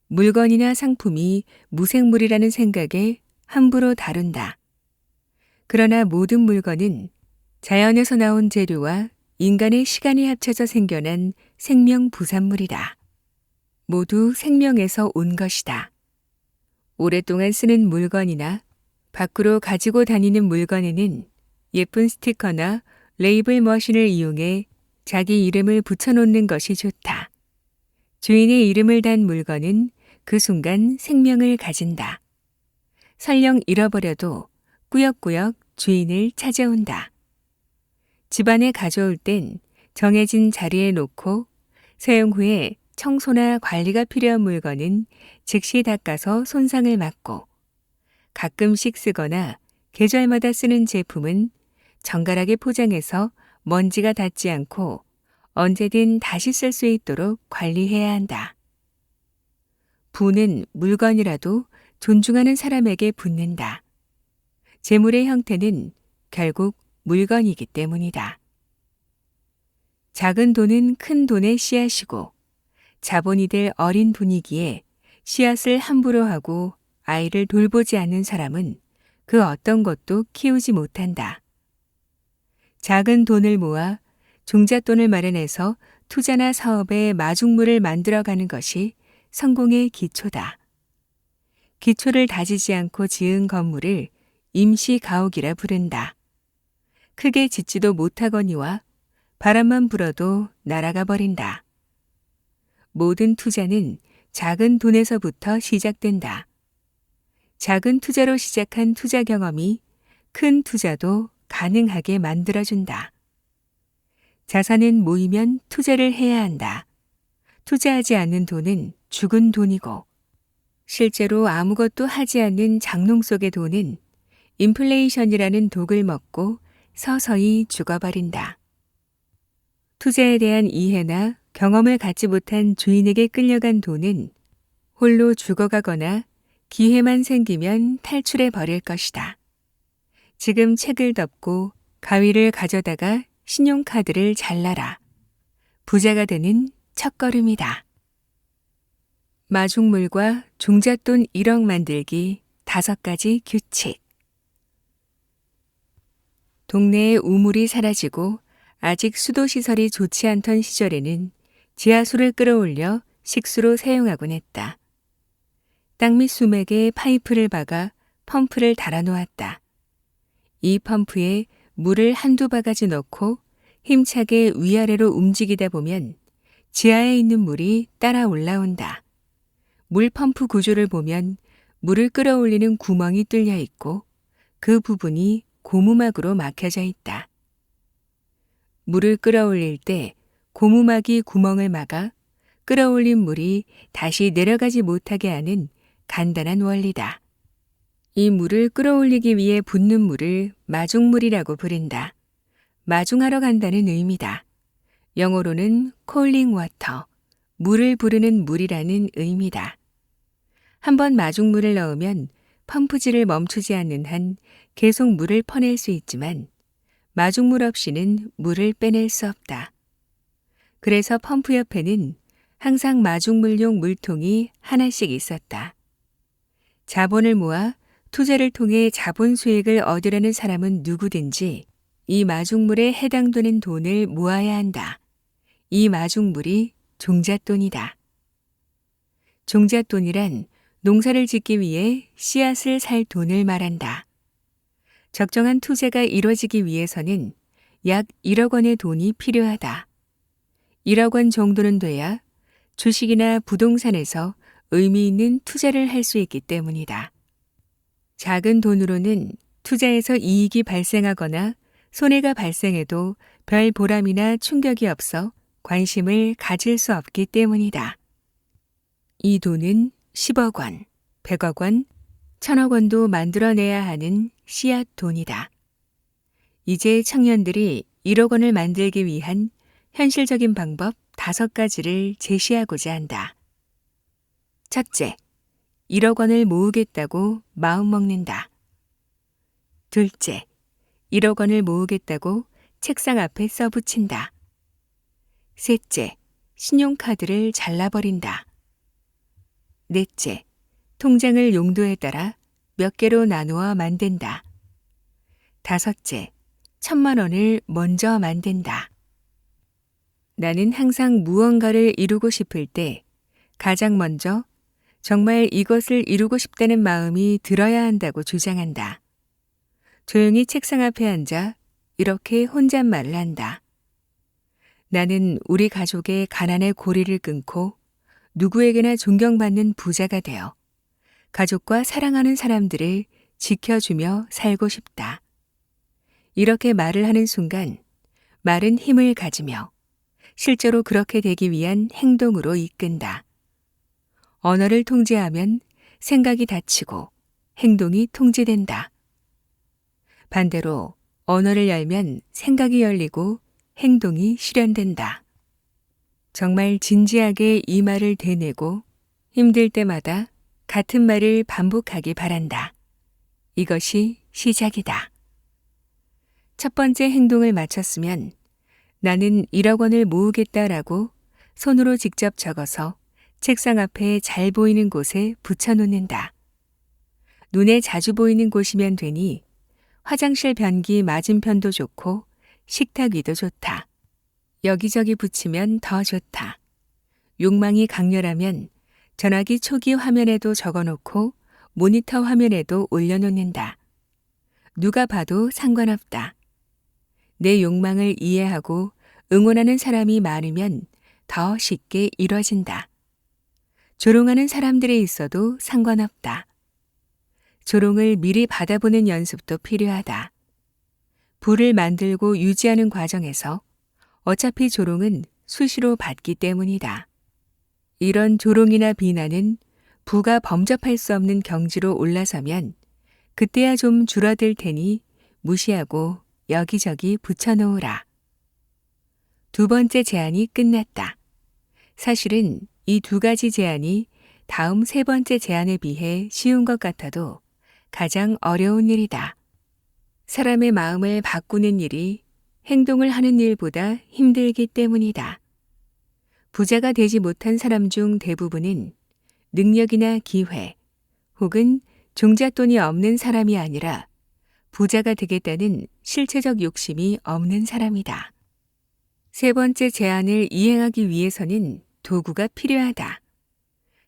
물건이나 상품이 무생물이라는 생각에 함부로 다룬다. 그러나 모든 물건은 자연에서 나온 재료와 인간의 시간이 합쳐져 생겨난 생명 부산물이다. 모두 생명에서 온 것이다. 오랫동안 쓰는 물건이나 밖으로 가지고 다니는 물건에는 예쁜 스티커나 레이블 머신을 이용해 자기 이름을 붙여놓는 것이 좋다. 주인의 이름을 단 물건은 그 순간 생명을 가진다. 설령 잃어버려도 꾸역꾸역 주인을 찾아온다. 집안에 가져올 땐 정해진 자리에 놓고 사용 후에 청소나 관리가 필요한 물건은 즉시 닦아서 손상을 막고 가끔씩 쓰거나 계절마다 쓰는 제품은 정갈하게 포장해서 먼지가 닿지 않고 언제든 다시 쓸 수 있도록 관리해야 한다. 부는 물건이라도 존중하는 사람에게 붙는다. 재물의 형태는 결국 물건이기 때문이다. 작은 돈은 큰 돈의 씨앗이고 자본이 될 어린 분위기에 씨앗을 함부로 하고 아이를 돌보지 않는 사람은 그 어떤 것도 키우지 못한다. 작은 돈을 모아 종잣돈을 마련해서 투자나 사업에 마중물을 만들어가는 것이 성공의 기초다. 기초를 다지지 않고 지은 건물을 임시 가옥이라 부른다. 크게 짓지도 못하거니와 바람만 불어도 날아가 버린다. 모든 투자는 작은 돈에서부터 시작된다. 작은 투자로 시작한 투자 경험이 큰 투자도 가능하게 만들어준다. 자산은 모이면 투자를 해야 한다. 투자하지 않는 돈은 죽은 돈이고 실제로 아무것도 하지 않는 장롱 속의 돈은 인플레이션이라는 독을 먹고 서서히 죽어버린다. 투자에 대한 이해나 경험을 갖지 못한 주인에게 끌려간 돈은 홀로 죽어가거나 기회만 생기면 탈출해 버릴 것이다. 지금 책을 덮고 가위를 가져다가 신용카드를 잘라라. 부자가 되는 첫걸음이다. 마중물과 종잣돈 1억 만들기 5가지 규칙. 동네에 우물이 사라지고 아직 수도시설이 좋지 않던 시절에는 지하수를 끌어올려 식수로 사용하곤 했다. 땅 밑 수맥에 파이프를 박아 펌프를 달아놓았다. 이 펌프에 물을 한두 바가지 넣고 힘차게 위아래로 움직이다 보면 지하에 있는 물이 따라 올라온다. 물 펌프 구조를 보면 물을 끌어올리는 구멍이 뚫려 있고 그 부분이 고무막으로 막혀져 있다. 물을 끌어올릴 때 고무막이 구멍을 막아 끌어올린 물이 다시 내려가지 못하게 하는 간단한 원리다. 이 물을 끌어올리기 위해 붓는 물을 마중물이라고 부른다. 마중하러 간다는 의미다. 영어로는 calling water, 물을 부르는 물이라는 의미다. 한번 마중물을 넣으면 펌프질을 멈추지 않는 한 계속 물을 퍼낼 수 있지만 마중물 없이는 물을 빼낼 수 없다. 그래서 펌프 옆에는 항상 마중물용 물통이 하나씩 있었다. 자본을 모아 투자를 통해 자본 수익을 얻으려는 사람은 누구든지 이 마중물에 해당되는 돈을 모아야 한다. 이 마중물이 종잣돈이다. 종잣돈이란 농사를 짓기 위해 씨앗을 살 돈을 말한다. 적정한 투자가 이루어지기 위해서는 약 1억 원의 돈이 필요하다. 1억 원 정도는 돼야 주식이나 부동산에서 의미 있는 투자를 할 수 있기 때문이다. 작은 돈으로는 투자에서 이익이 발생하거나 손해가 발생해도 별 보람이나 충격이 없어 관심을 가질 수 없기 때문이다. 이 돈은 10억 원, 100억 원, 1000억 원도 만들어내야 하는 씨앗 돈이다. 이제 청년들이 1억 원을 만들기 위한 현실적인 방법 5가지를 제시하고자 한다. 첫째, 1억 원을 모으겠다고 마음먹는다. 둘째, 1억 원을 모으겠다고 책상 앞에 써붙인다. 셋째, 신용카드를 잘라버린다. 넷째, 통장을 용도에 따라 몇 개로 나누어 만든다. 다섯째, 1000만 원을 먼저 만든다. 나는 항상 무언가를 이루고 싶을 때 가장 먼저 정말 이것을 이루고 싶다는 마음이 들어야 한다고 주장한다. 조용히 책상 앞에 앉아 이렇게 혼잣말을 한다. 나는 우리 가족의 가난의 고리를 끊고 누구에게나 존경받는 부자가 되어 가족과 사랑하는 사람들을 지켜주며 살고 싶다. 이렇게 말을 하는 순간 말은 힘을 가지며 실제로 그렇게 되기 위한 행동으로 이끈다. 언어를 통제하면 생각이 닫히고 행동이 통제된다. 반대로 언어를 열면 생각이 열리고 행동이 실현된다. 정말 진지하게 이 말을 되뇌고 힘들 때마다 같은 말을 반복하기 바란다. 이것이 시작이다. 첫 번째 행동을 마쳤으면 나는 1억 원을 모으겠다라고 손으로 직접 적어서 책상 앞에 잘 보이는 곳에 붙여놓는다. 눈에 자주 보이는 곳이면 되니 화장실 변기 맞은편도 좋고 식탁 위도 좋다. 여기저기 붙이면 더 좋다. 욕망이 강렬하면 전화기 초기 화면에도 적어놓고 모니터 화면에도 올려놓는다. 누가 봐도 상관없다. 내 욕망을 이해하고 응원하는 사람이 많으면 더 쉽게 이뤄진다. 조롱하는 사람들이 있어도 상관없다. 조롱을 미리 받아보는 연습도 필요하다. 부를 만들고 유지하는 과정에서 어차피 조롱은 수시로 받기 때문이다. 이런 조롱이나 비난은 부가 범접할 수 없는 경지로 올라서면 그때야 좀 줄어들 테니 무시하고 여기저기 붙여놓으라. 두 번째 제안이 끝났다. 사실은 이 2가지 제안이 다음 3번째 제안에 비해 쉬운 것 같아도 가장 어려운 일이다. 사람의 마음을 바꾸는 일이 행동을 하는 일보다 힘들기 때문이다. 부자가 되지 못한 사람 중 대부분은 능력이나 기회 혹은 종잣돈이 없는 사람이 아니라 부자가 되겠다는 실체적 욕심이 없는 사람이다. 3번째 제안을 이행하기 위해서는 도구가 필요하다.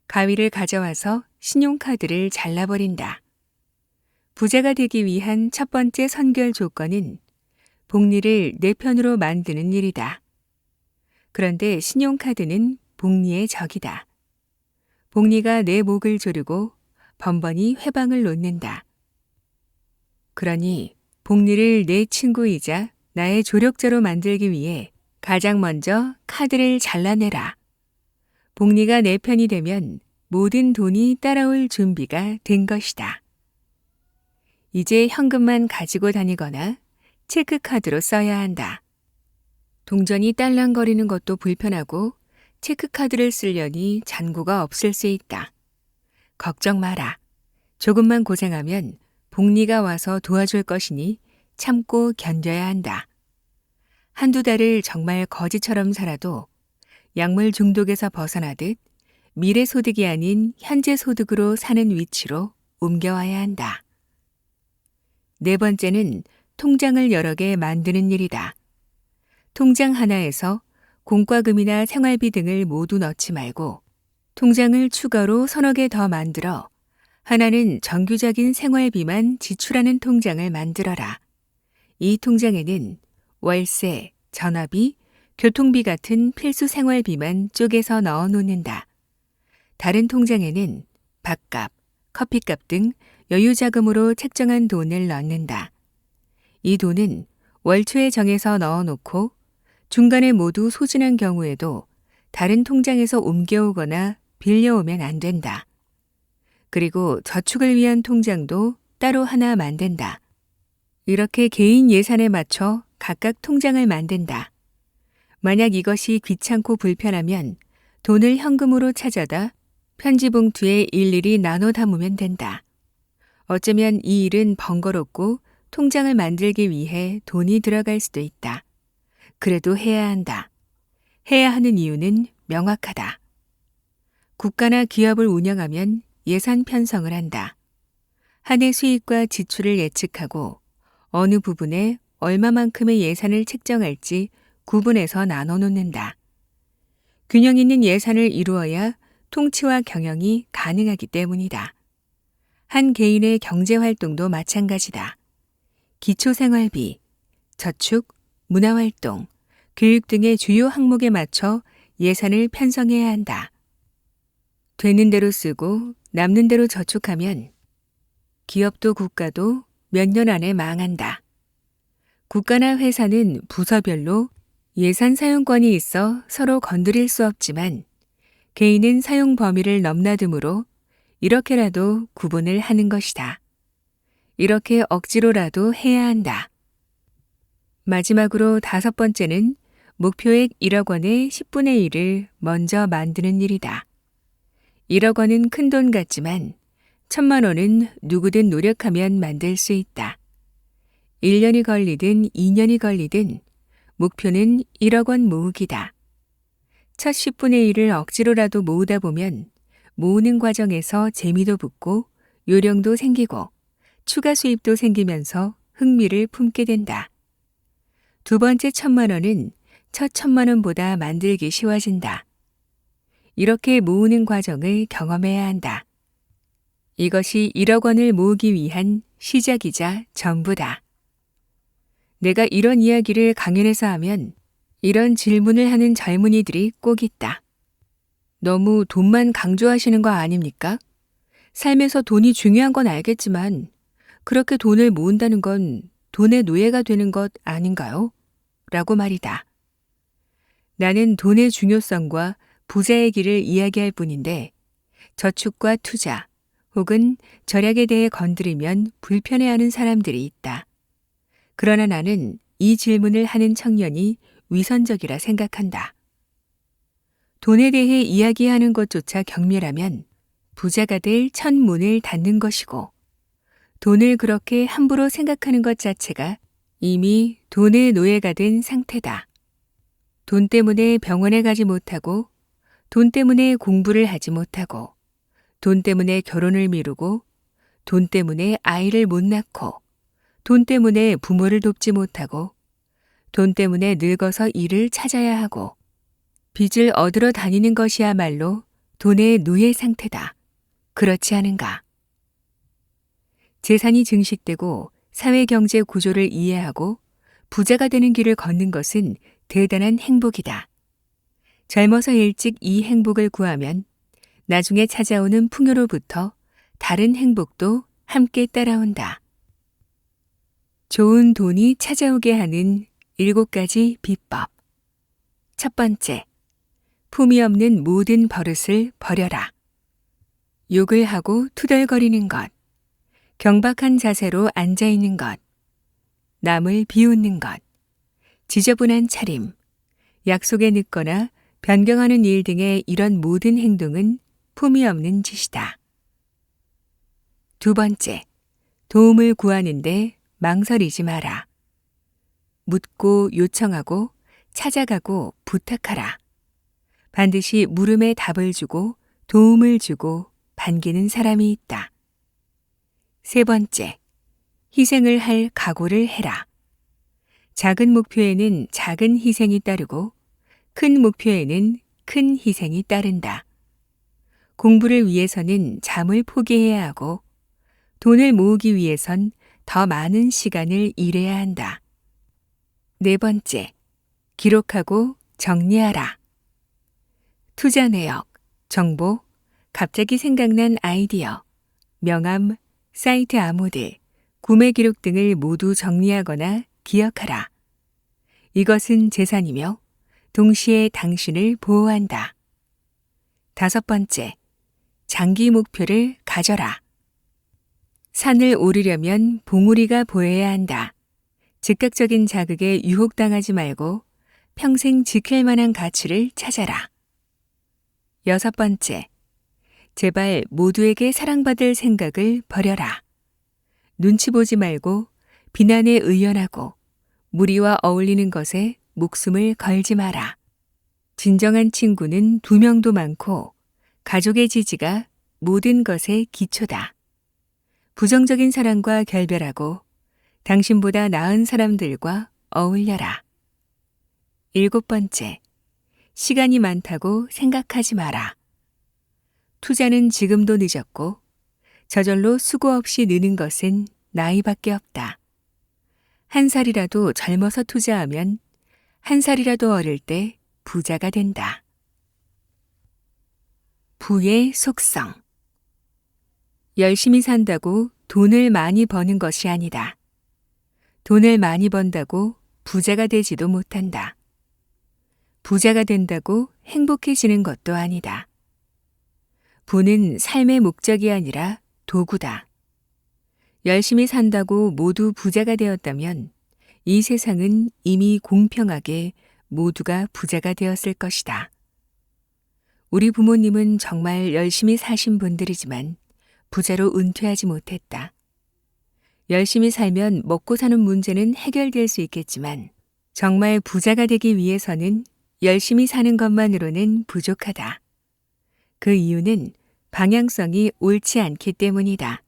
가위를 가져와서 신용카드를 잘라버린다. 부자가 되기 위한 첫 번째 선결 조건은 복리를 내 편으로 만드는 일이다. 그런데 신용카드는 복리의 적이다. 복리가 내 목을 조르고 번번이 회방을 놓는다. 그러니 복리를 내 친구이자 나의 조력자로 만들기 위해 가장 먼저 카드를 잘라내라. 복리가 내 편이 되면 모든 돈이 따라올 준비가 된 것이다. 이제 현금만 가지고 다니거나 체크카드로 써야 한다. 동전이 딸랑거리는 것도 불편하고 체크카드를 쓰려니 잔고가 없을 수 있다. 걱정 마라. 조금만 고생하면 복리가 와서 도와줄 것이니 참고 견뎌야 한다. 한두 달을 정말 거지처럼 살아도 약물 중독에서 벗어나듯 미래 소득이 아닌 현재 소득으로 사는 위치로 옮겨와야 한다. 4번째는 통장을 여러 개 만드는 일이다. 통장 하나에서 공과금이나 생활비 등을 모두 넣지 말고 통장을 추가로 서너 개 더 만들어 하나는 정규적인 생활비만 지출하는 통장을 만들어라. 이 통장에는 월세, 전화비, 교통비 같은 필수 생활비만 쪼개서 넣어 놓는다. 다른 통장에는 밥값, 커피값 등 여유자금으로 책정한 돈을 넣는다. 이 돈은 월초에 정해서 넣어 놓고 중간에 모두 소진한 경우에도 다른 통장에서 옮겨오거나 빌려오면 안 된다. 그리고 저축을 위한 통장도 따로 하나 만든다. 이렇게 개인 예산에 맞춰 각각 통장을 만든다. 만약 이것이 귀찮고 불편하면 돈을 현금으로 찾아다 편지 봉투에 일일이 나눠 담으면 된다. 어쩌면 이 일은 번거롭고 통장을 만들기 위해 돈이 들어갈 수도 있다. 그래도 해야 한다. 해야 하는 이유는 명확하다. 국가나 기업을 운영하면 예산 편성을 한다. 한 해 수입과 지출을 예측하고 어느 부분에 얼마만큼의 예산을 책정할지 구분해서 나눠 놓는다. 균형 있는 예산을 이루어야 통치와 경영이 가능하기 때문이다. 한 개인의 경제활동도 마찬가지다. 기초생활비, 저축, 문화활동, 교육 등의 주요 항목에 맞춰 예산을 편성해야 한다. 되는 대로 쓰고 남는 대로 저축하면 기업도 국가도 몇 년 안에 망한다. 국가나 회사는 부서별로 예산 사용권이 있어 서로 건드릴 수 없지만 개인은 사용 범위를 넘나드므로 이렇게라도 구분을 하는 것이다. 이렇게 억지로라도 해야 한다. 마지막으로 5번째는 목표액 1억 원의 10분의 1을 먼저 만드는 일이다. 1억 원은 큰 돈 같지만 1,000만 원은 누구든 노력하면 만들 수 있다. 1년이 걸리든 2년이 걸리든 목표는 1억 원 모으기다. 첫 10분의 1을 억지로라도 모으다 보면 모으는 과정에서 재미도 붙고 요령도 생기고 추가 수입도 생기면서 흥미를 품게 된다. 두 번째 1,000만 원은 첫 1,000만 원보다 만들기 쉬워진다. 이렇게 모으는 과정을 경험해야 한다. 이것이 1억 원을 모으기 위한 시작이자 전부다. 내가 이런 이야기를 강연에서 하면 이런 질문을 하는 젊은이들이 꼭 있다. 너무 돈만 강조하시는 거 아닙니까? 삶에서 돈이 중요한 건 알겠지만 그렇게 돈을 모은다는 건 돈의 노예가 되는 것 아닌가요? 라고 말이다. 나는 돈의 중요성과 부자의 길을 이야기할 뿐인데 저축과 투자 혹은 절약에 대해 건드리면 불편해하는 사람들이 있다. 그러나 나는 이 질문을 하는 청년이 위선적이라 생각한다. 돈에 대해 이야기하는 것조차 경멸하면 부자가 될 첫 문을 닫는 것이고 돈을 그렇게 함부로 생각하는 것 자체가 이미 돈의 노예가 된 상태다. 돈 때문에 병원에 가지 못하고 돈 때문에 공부를 하지 못하고 돈 때문에 결혼을 미루고 돈 때문에 아이를 못 낳고 돈 때문에 부모를 돕지 못하고 돈 때문에 늙어서 일을 찾아야 하고 빚을 얻으러 다니는 것이야말로 돈의 노예 상태다. 그렇지 않은가? 재산이 증식되고 사회경제 구조를 이해하고 부자가 되는 길을 걷는 것은 대단한 행복이다. 젊어서 일찍 이 행복을 구하면 나중에 찾아오는 풍요로부터 다른 행복도 함께 따라온다. 좋은 돈이 찾아오게 하는 7가지 비법. 첫 번째, 품위 없는 모든 버릇을 버려라. 욕을 하고 투덜거리는 것, 경박한 자세로 앉아있는 것, 남을 비웃는 것, 지저분한 차림, 약속에 늦거나 변경하는 일 등의 이런 모든 행동은 품위 없는 짓이다. 두 번째, 도움을 구하는데 망설이지 마라. 묻고 요청하고 찾아가고 부탁하라. 반드시 물음에 답을 주고 도움을 주고 반기는 사람이 있다. 세 번째, 희생을 할 각오를 해라. 작은 목표에는 작은 희생이 따르고 큰 목표에는 큰 희생이 따른다. 공부를 위해서는 잠을 포기해야 하고 돈을 모으기 위해선 더 많은 시간을 일해야 한다. 네 번째, 기록하고 정리하라. 투자 내역, 정보, 갑자기 생각난 아이디어, 명함, 사이트 아모드, 구매 기록 등을 모두 정리하거나 기억하라. 이것은 재산이며 동시에 당신을 보호한다. 다섯 번째, 장기 목표를 가져라. 산을 오르려면 봉우리가 보여야 한다. 즉각적인 자극에 유혹당하지 말고 평생 지킬 만한 가치를 찾아라. 여섯 번째, 제발 모두에게 사랑받을 생각을 버려라. 눈치 보지 말고 비난에 의연하고 무리와 어울리는 것에 목숨을 걸지 마라. 진정한 친구는 2명도 많고 가족의 지지가 모든 것의 기초다. 부정적인 사람과 결별하고 당신보다 나은 사람들과 어울려라. 일곱 번째, 시간이 많다고 생각하지 마라. 투자는 지금도 늦었고 저절로 수고 없이 느는 것은 나이밖에 없다. 한 살이라도 젊어서 투자하면 한 살이라도 어릴 때 부자가 된다. 부의 속성. 열심히 산다고 돈을 많이 버는 것이 아니다. 돈을 많이 번다고 부자가 되지도 못한다. 부자가 된다고 행복해지는 것도 아니다. 부는 삶의 목적이 아니라 도구다. 열심히 산다고 모두 부자가 되었다면 이 세상은 이미 공평하게 모두가 부자가 되었을 것이다. 우리 부모님은 정말 열심히 사신 분들이지만 부자로 은퇴하지 못했다. 열심히 살면 먹고 사는 문제는 해결될 수 있겠지만 정말 부자가 되기 위해서는 열심히 사는 것만으로는 부족하다. 그 이유는 방향성이 옳지 않기 때문이다.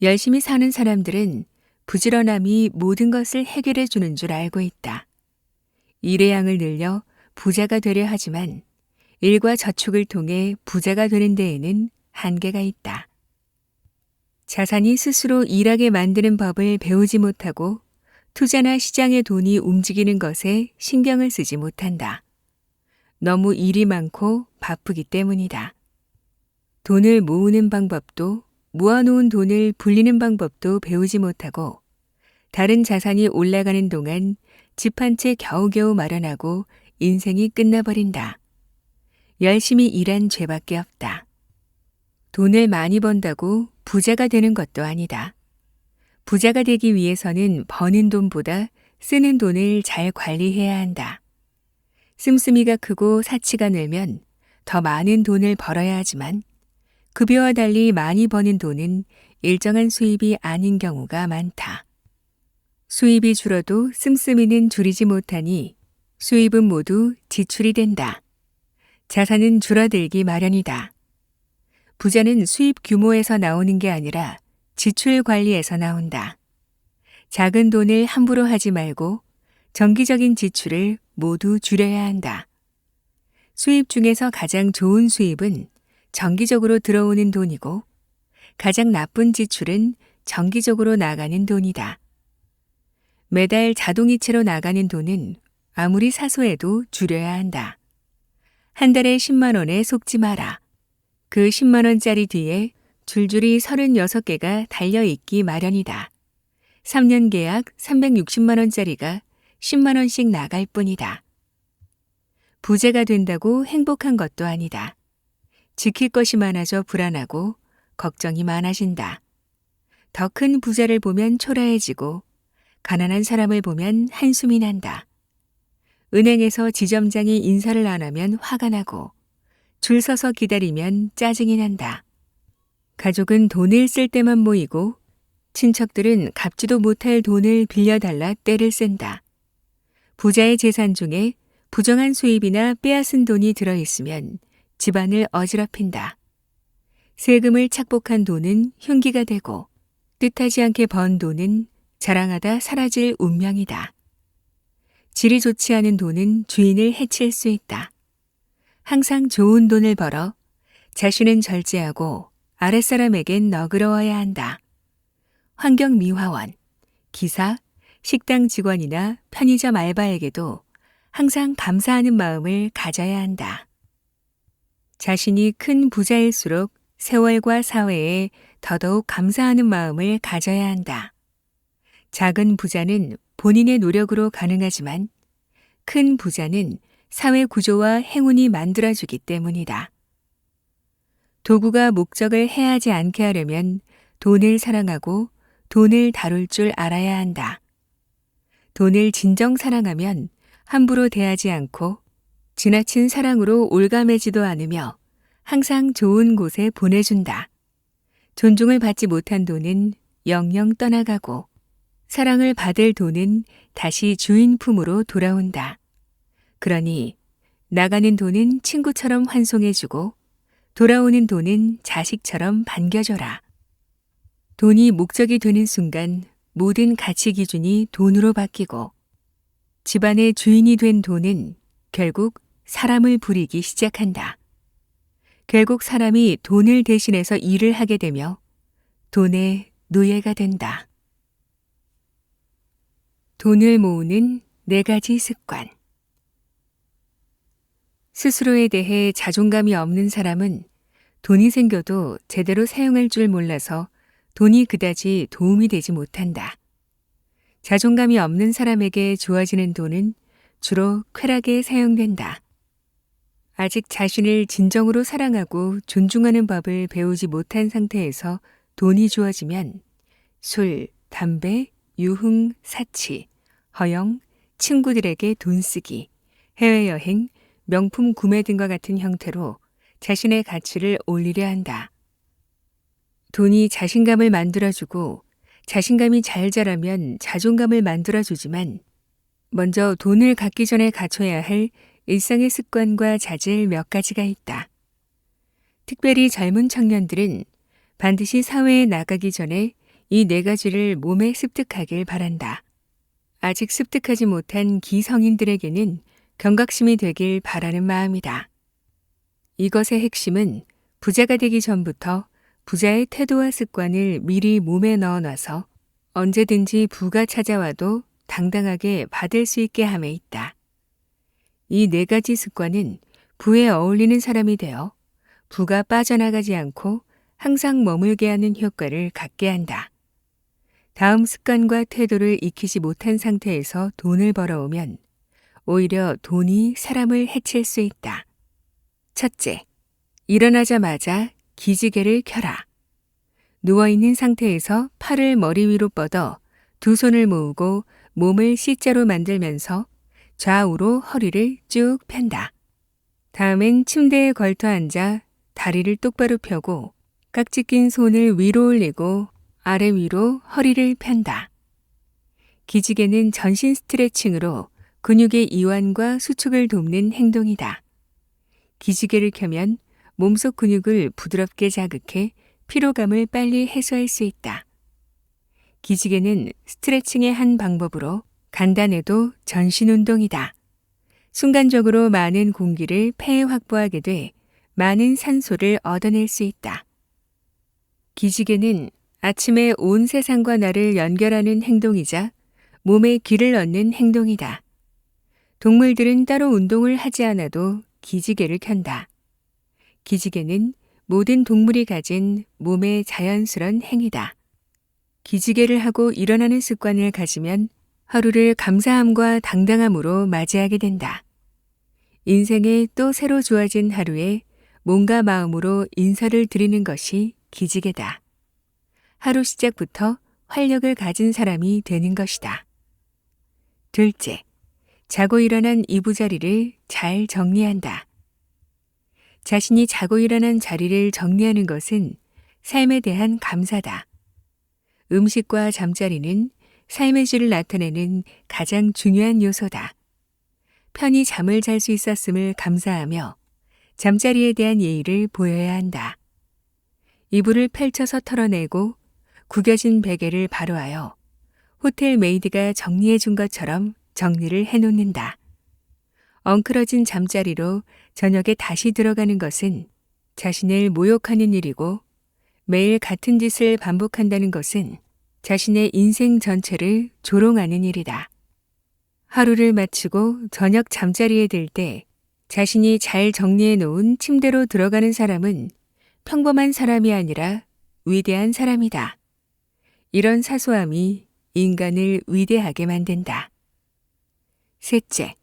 열심히 사는 사람들은 부지런함이 모든 것을 해결해 주는 줄 알고 있다. 일의 양을 늘려 부자가 되려 하지만 일과 저축을 통해 부자가 되는 데에는 한계가 있다. 자산이 스스로 일하게 만드는 법을 배우지 못하고 투자나 시장의 돈이 움직이는 것에 신경을 쓰지 못한다. 너무 일이 많고 바쁘기 때문이다. 돈을 모으는 방법도 모아놓은 돈을 불리는 방법도 배우지 못하고 다른 자산이 올라가는 동안 집 한 채 겨우겨우 마련하고 인생이 끝나버린다. 열심히 일한 죄밖에 없다. 돈을 많이 번다고 부자가 되는 것도 아니다. 부자가 되기 위해서는 버는 돈보다 쓰는 돈을 잘 관리해야 한다. 씀씀이가 크고 사치가 늘면 더 많은 돈을 벌어야 하지만 급여와 달리 많이 버는 돈은 일정한 수입이 아닌 경우가 많다. 수입이 줄어도 씀씀이는 줄이지 못하니 수입은 모두 지출이 된다. 자산은 줄어들기 마련이다. 부자는 수입 규모에서 나오는 게 아니라 지출 관리에서 나온다. 작은 돈을 함부로 하지 말고 정기적인 지출을 모두 줄여야 한다. 수입 중에서 가장 좋은 수입은 정기적으로 들어오는 돈이고 가장 나쁜 지출은 정기적으로 나가는 돈이다. 매달 자동이체로 나가는 돈은 아무리 사소해도 줄여야 한다. 한 달에 10만 원에 속지 마라. 그 10만 원짜리 뒤에 줄줄이 36개가 달려있기 마련이다. 3년 계약 360만 원짜리가 10만 원씩 나갈 뿐이다. 부자가 된다고 행복한 것도 아니다. 지킬 것이 많아져 불안하고 걱정이 많아진다. 더 큰 부자를 보면 초라해지고 가난한 사람을 보면 한숨이 난다. 은행에서 지점장이 인사를 안 하면 화가 나고 줄 서서 기다리면 짜증이 난다. 가족은 돈을 쓸 때만 모이고 친척들은 갚지도 못할 돈을 빌려달라 떼를 쓴다. 부자의 재산 중에 부정한 수입이나 빼앗은 돈이 들어있으면 집안을 어지럽힌다. 세금을 착복한 돈은 흉기가 되고 뜻하지 않게 번 돈은 자랑하다 사라질 운명이다. 질이 좋지 않은 돈은 주인을 해칠 수 있다. 항상 좋은 돈을 벌어 자신은 절제하고 아랫사람에겐 너그러워야 한다. 환경미화원, 기사, 식당 직원이나 편의점 알바에게도 항상 감사하는 마음을 가져야 한다. 자신이 큰 부자일수록 세월과 사회에 더더욱 감사하는 마음을 가져야 한다. 작은 부자는 본인의 노력으로 가능하지만 큰 부자는 사회 구조와 행운이 만들어주기 때문이다. 도구가 목적을 해하지 않게 하려면 돈을 사랑하고 돈을 다룰 줄 알아야 한다. 돈을 진정 사랑하면 함부로 대하지 않고 지나친 사랑으로 올가매지도 않으며 항상 좋은 곳에 보내준다. 존중을 받지 못한 돈은 영영 떠나가고 사랑을 받을 돈은 다시 주인 품으로 돌아온다. 그러니 나가는 돈은 친구처럼 환송해주고 돌아오는 돈은 자식처럼 반겨줘라. 돈이 목적이 되는 순간 모든 가치 기준이 돈으로 바뀌고 집안의 주인이 된 돈은 결국 사람을 부리기 시작한다. 결국 사람이 돈을 대신해서 일을 하게 되며 돈의 노예가 된다. 돈을 모으는 4가지 습관. 스스로에 대해 자존감이 없는 사람은 돈이 생겨도 제대로 사용할 줄 몰라서 돈이 그다지 도움이 되지 못한다. 자존감이 없는 사람에게 주어지는 돈은 주로 쾌락에 사용된다. 아직 자신을 진정으로 사랑하고 존중하는 법을 배우지 못한 상태에서 돈이 주어지면 술, 담배, 유흥, 사치, 허영, 친구들에게 돈 쓰기, 해외여행, 명품 구매 등과 같은 형태로 자신의 가치를 올리려 한다. 돈이 자신감을 만들어주고 자신감이 잘 자라면 자존감을 만들어주지만 먼저 돈을 갖기 전에 갖춰야 할 일상의 습관과 자질 몇 가지가 있다. 특별히 젊은 청년들은 반드시 사회에 나가기 전에 이 4가지를 몸에 습득하길 바란다. 아직 습득하지 못한 기성인들에게는 경각심이 되길 바라는 마음이다. 이것의 핵심은 부자가 되기 전부터 부자의 태도와 습관을 미리 몸에 넣어놔서 언제든지 부가 찾아와도 당당하게 받을 수 있게 함에 있다. 이 4가지 습관은 부에 어울리는 사람이 되어 부가 빠져나가지 않고 항상 머물게 하는 효과를 갖게 한다. 다음 습관과 태도를 익히지 못한 상태에서 돈을 벌어오면 오히려 돈이 사람을 해칠 수 있다. 첫째, 일어나자마자 기지개를 켜라. 누워있는 상태에서 팔을 머리 위로 뻗어 2 손을 모으고 몸을 C자로 만들면서 좌우로 허리를 쭉 편다. 다음엔 침대에 걸터 앉아 다리를 똑바로 펴고 깍지 낀 손을 위로 올리고 아래 위로 허리를 편다. 기지개는 전신 스트레칭으로 근육의 이완과 수축을 돕는 행동이다. 기지개를 켜면 몸속 근육을 부드럽게 자극해 피로감을 빨리 해소할 수 있다. 기지개는 스트레칭의 한 방법으로 간단해도 전신 운동이다. 순간적으로 많은 공기를 폐에 확보하게 돼 많은 산소를 얻어낼 수 있다. 기지개는 아침에 온 세상과 나를 연결하는 행동이자 몸에 기를 얻는 행동이다. 동물들은 따로 운동을 하지 않아도 기지개를 켠다. 기지개는 모든 동물이 가진 몸의 자연스런 행위다. 기지개를 하고 일어나는 습관을 가지면 하루를 감사함과 당당함으로 맞이하게 된다. 인생에 또 새로 주어진 하루에 몸과 마음으로 인사를 드리는 것이 기지개다. 하루 시작부터 활력을 가진 사람이 되는 것이다. 둘째, 자고 일어난 이부자리를 잘 정리한다. 자신이 자고 일어난 자리를 정리하는 것은 삶에 대한 감사다. 음식과 잠자리는 삶의 질을 나타내는 가장 중요한 요소다. 편히 잠을 잘 수 있었음을 감사하며 잠자리에 대한 예의를 보여야 한다. 이불을 펼쳐서 털어내고 구겨진 베개를 바로하여 호텔 메이드가 정리해 준 것처럼 정리를 해놓는다. 엉클어진 잠자리로 저녁에 다시 들어가는 것은 자신을 모욕하는 일이고 매일 같은 짓을 반복한다는 것은 자신의 인생 전체를 조롱하는 일이다. 하루를 마치고 저녁 잠자리에 들 때 자신이 잘 정리해 놓은 침대로 들어가는 사람은 평범한 사람이 아니라 위대한 사람이다. 이런 사소함이 인간을 위대하게 만든다. 셋째,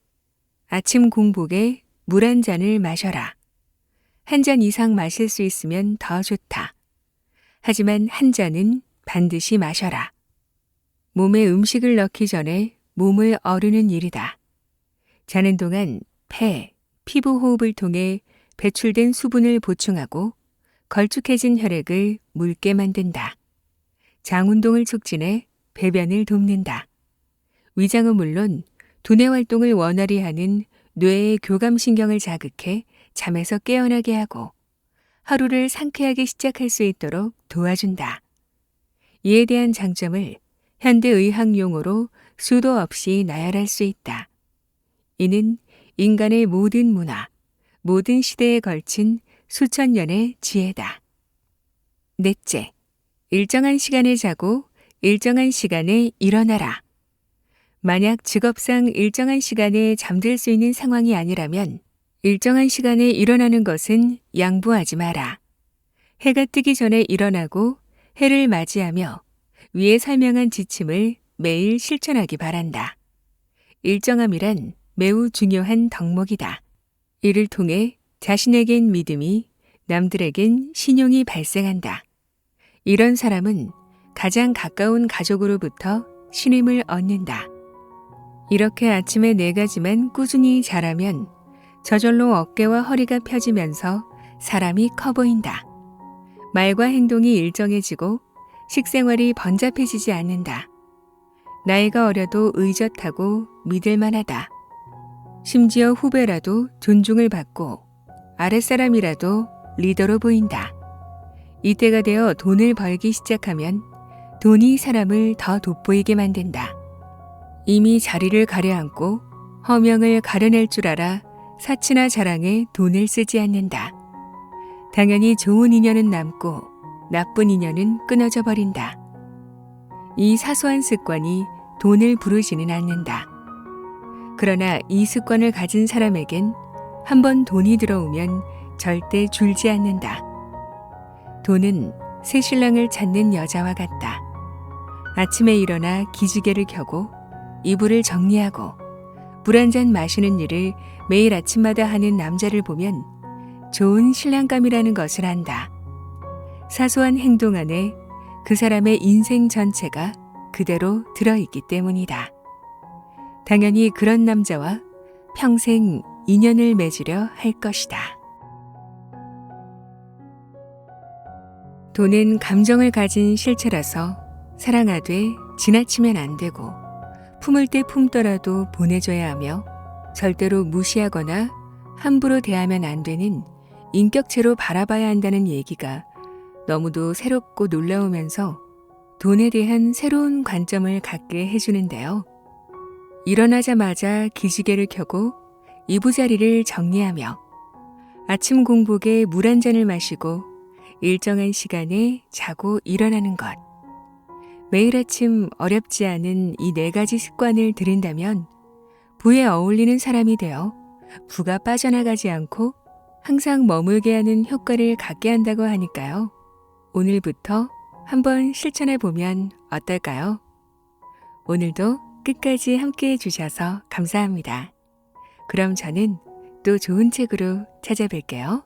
아침 공복에 물 한 잔을 마셔라. 한 잔 이상 마실 수 있으면 더 좋다. 하지만 한 잔은 반드시 마셔라. 몸에 음식을 넣기 전에 몸을 어르는 일이다. 자는 동안 폐, 피부 호흡을 통해 배출된 수분을 보충하고 걸쭉해진 혈액을 묽게 만든다. 장 운동을 촉진해 배변을 돕는다. 위장은 물론 두뇌 활동을 원활히 하는 뇌의 교감신경을 자극해 잠에서 깨어나게 하고 하루를 상쾌하게 시작할 수 있도록 도와준다. 이에 대한 장점을 현대의학 용어로 수도 없이 나열할 수 있다. 이는 인간의 모든 문화, 모든 시대에 걸친 수천 년의 지혜다. 넷째, 일정한 시간에 자고 일정한 시간에 일어나라. 만약 직업상 일정한 시간에 잠들 수 있는 상황이 아니라면 일정한 시간에 일어나는 것은 양보하지 마라. 해가 뜨기 전에 일어나고 해를 맞이하며 위에 설명한 지침을 매일 실천하기 바란다. 일정함이란 매우 중요한 덕목이다. 이를 통해 자신에겐 믿음이, 남들에겐 신용이 발생한다. 이런 사람은 가장 가까운 가족으로부터 신임을 얻는다. 이렇게 아침에 4가지만 꾸준히 잘하면 저절로 어깨와 허리가 펴지면서 사람이 커 보인다. 말과 행동이 일정해지고 식생활이 번잡해지지 않는다. 나이가 어려도 의젓하고 믿을만하다. 심지어 후배라도 존중을 받고 아랫사람이라도 리더로 보인다. 이때가 되어 돈을 벌기 시작하면 돈이 사람을 더 돋보이게 만든다. 이미 자리를 가려앉고 허명을 가려낼 줄 알아 사치나 자랑에 돈을 쓰지 않는다. 당연히 좋은 인연은 남고 나쁜 인연은 끊어져 버린다. 이 사소한 습관이 돈을 부르지는 않는다. 그러나 이 습관을 가진 사람에겐 한번 돈이 들어오면 절대 줄지 않는다. 돈은 새 신랑을 찾는 여자와 같다. 아침에 일어나 기지개를 켜고 이불을 정리하고 물 한 잔 마시는 일을 매일 아침마다 하는 남자를 보면 좋은 신랑감이라는 것을 안다. 사소한 행동 안에 그 사람의 인생 전체가 그대로 들어있기 때문이다. 당연히 그런 남자와 평생 인연을 맺으려 할 것이다. 돈은 감정을 가진 실체라서 사랑하되 지나치면 안 되고 품을 때 품더라도 보내줘야 하며 절대로 무시하거나 함부로 대하면 안 되는 인격체로 바라봐야 한다는 얘기가 너무도 새롭고 놀라우면서 돈에 대한 새로운 관점을 갖게 해주는데요. 일어나자마자 기지개를 켜고 이부자리를 정리하며 아침 공복에 물 한 잔을 마시고 일정한 시간에 자고 일어나는 것. 매일 아침 어렵지 않은 이 4가지 습관을 들인다면 부에 어울리는 사람이 되어 부가 빠져나가지 않고 항상 머물게 하는 효과를 갖게 한다고 하니까요. 오늘부터 한번 실천해 보면 어떨까요? 오늘도 끝까지 함께 해주셔서 감사합니다. 그럼 저는 또 좋은 책으로 찾아뵐게요.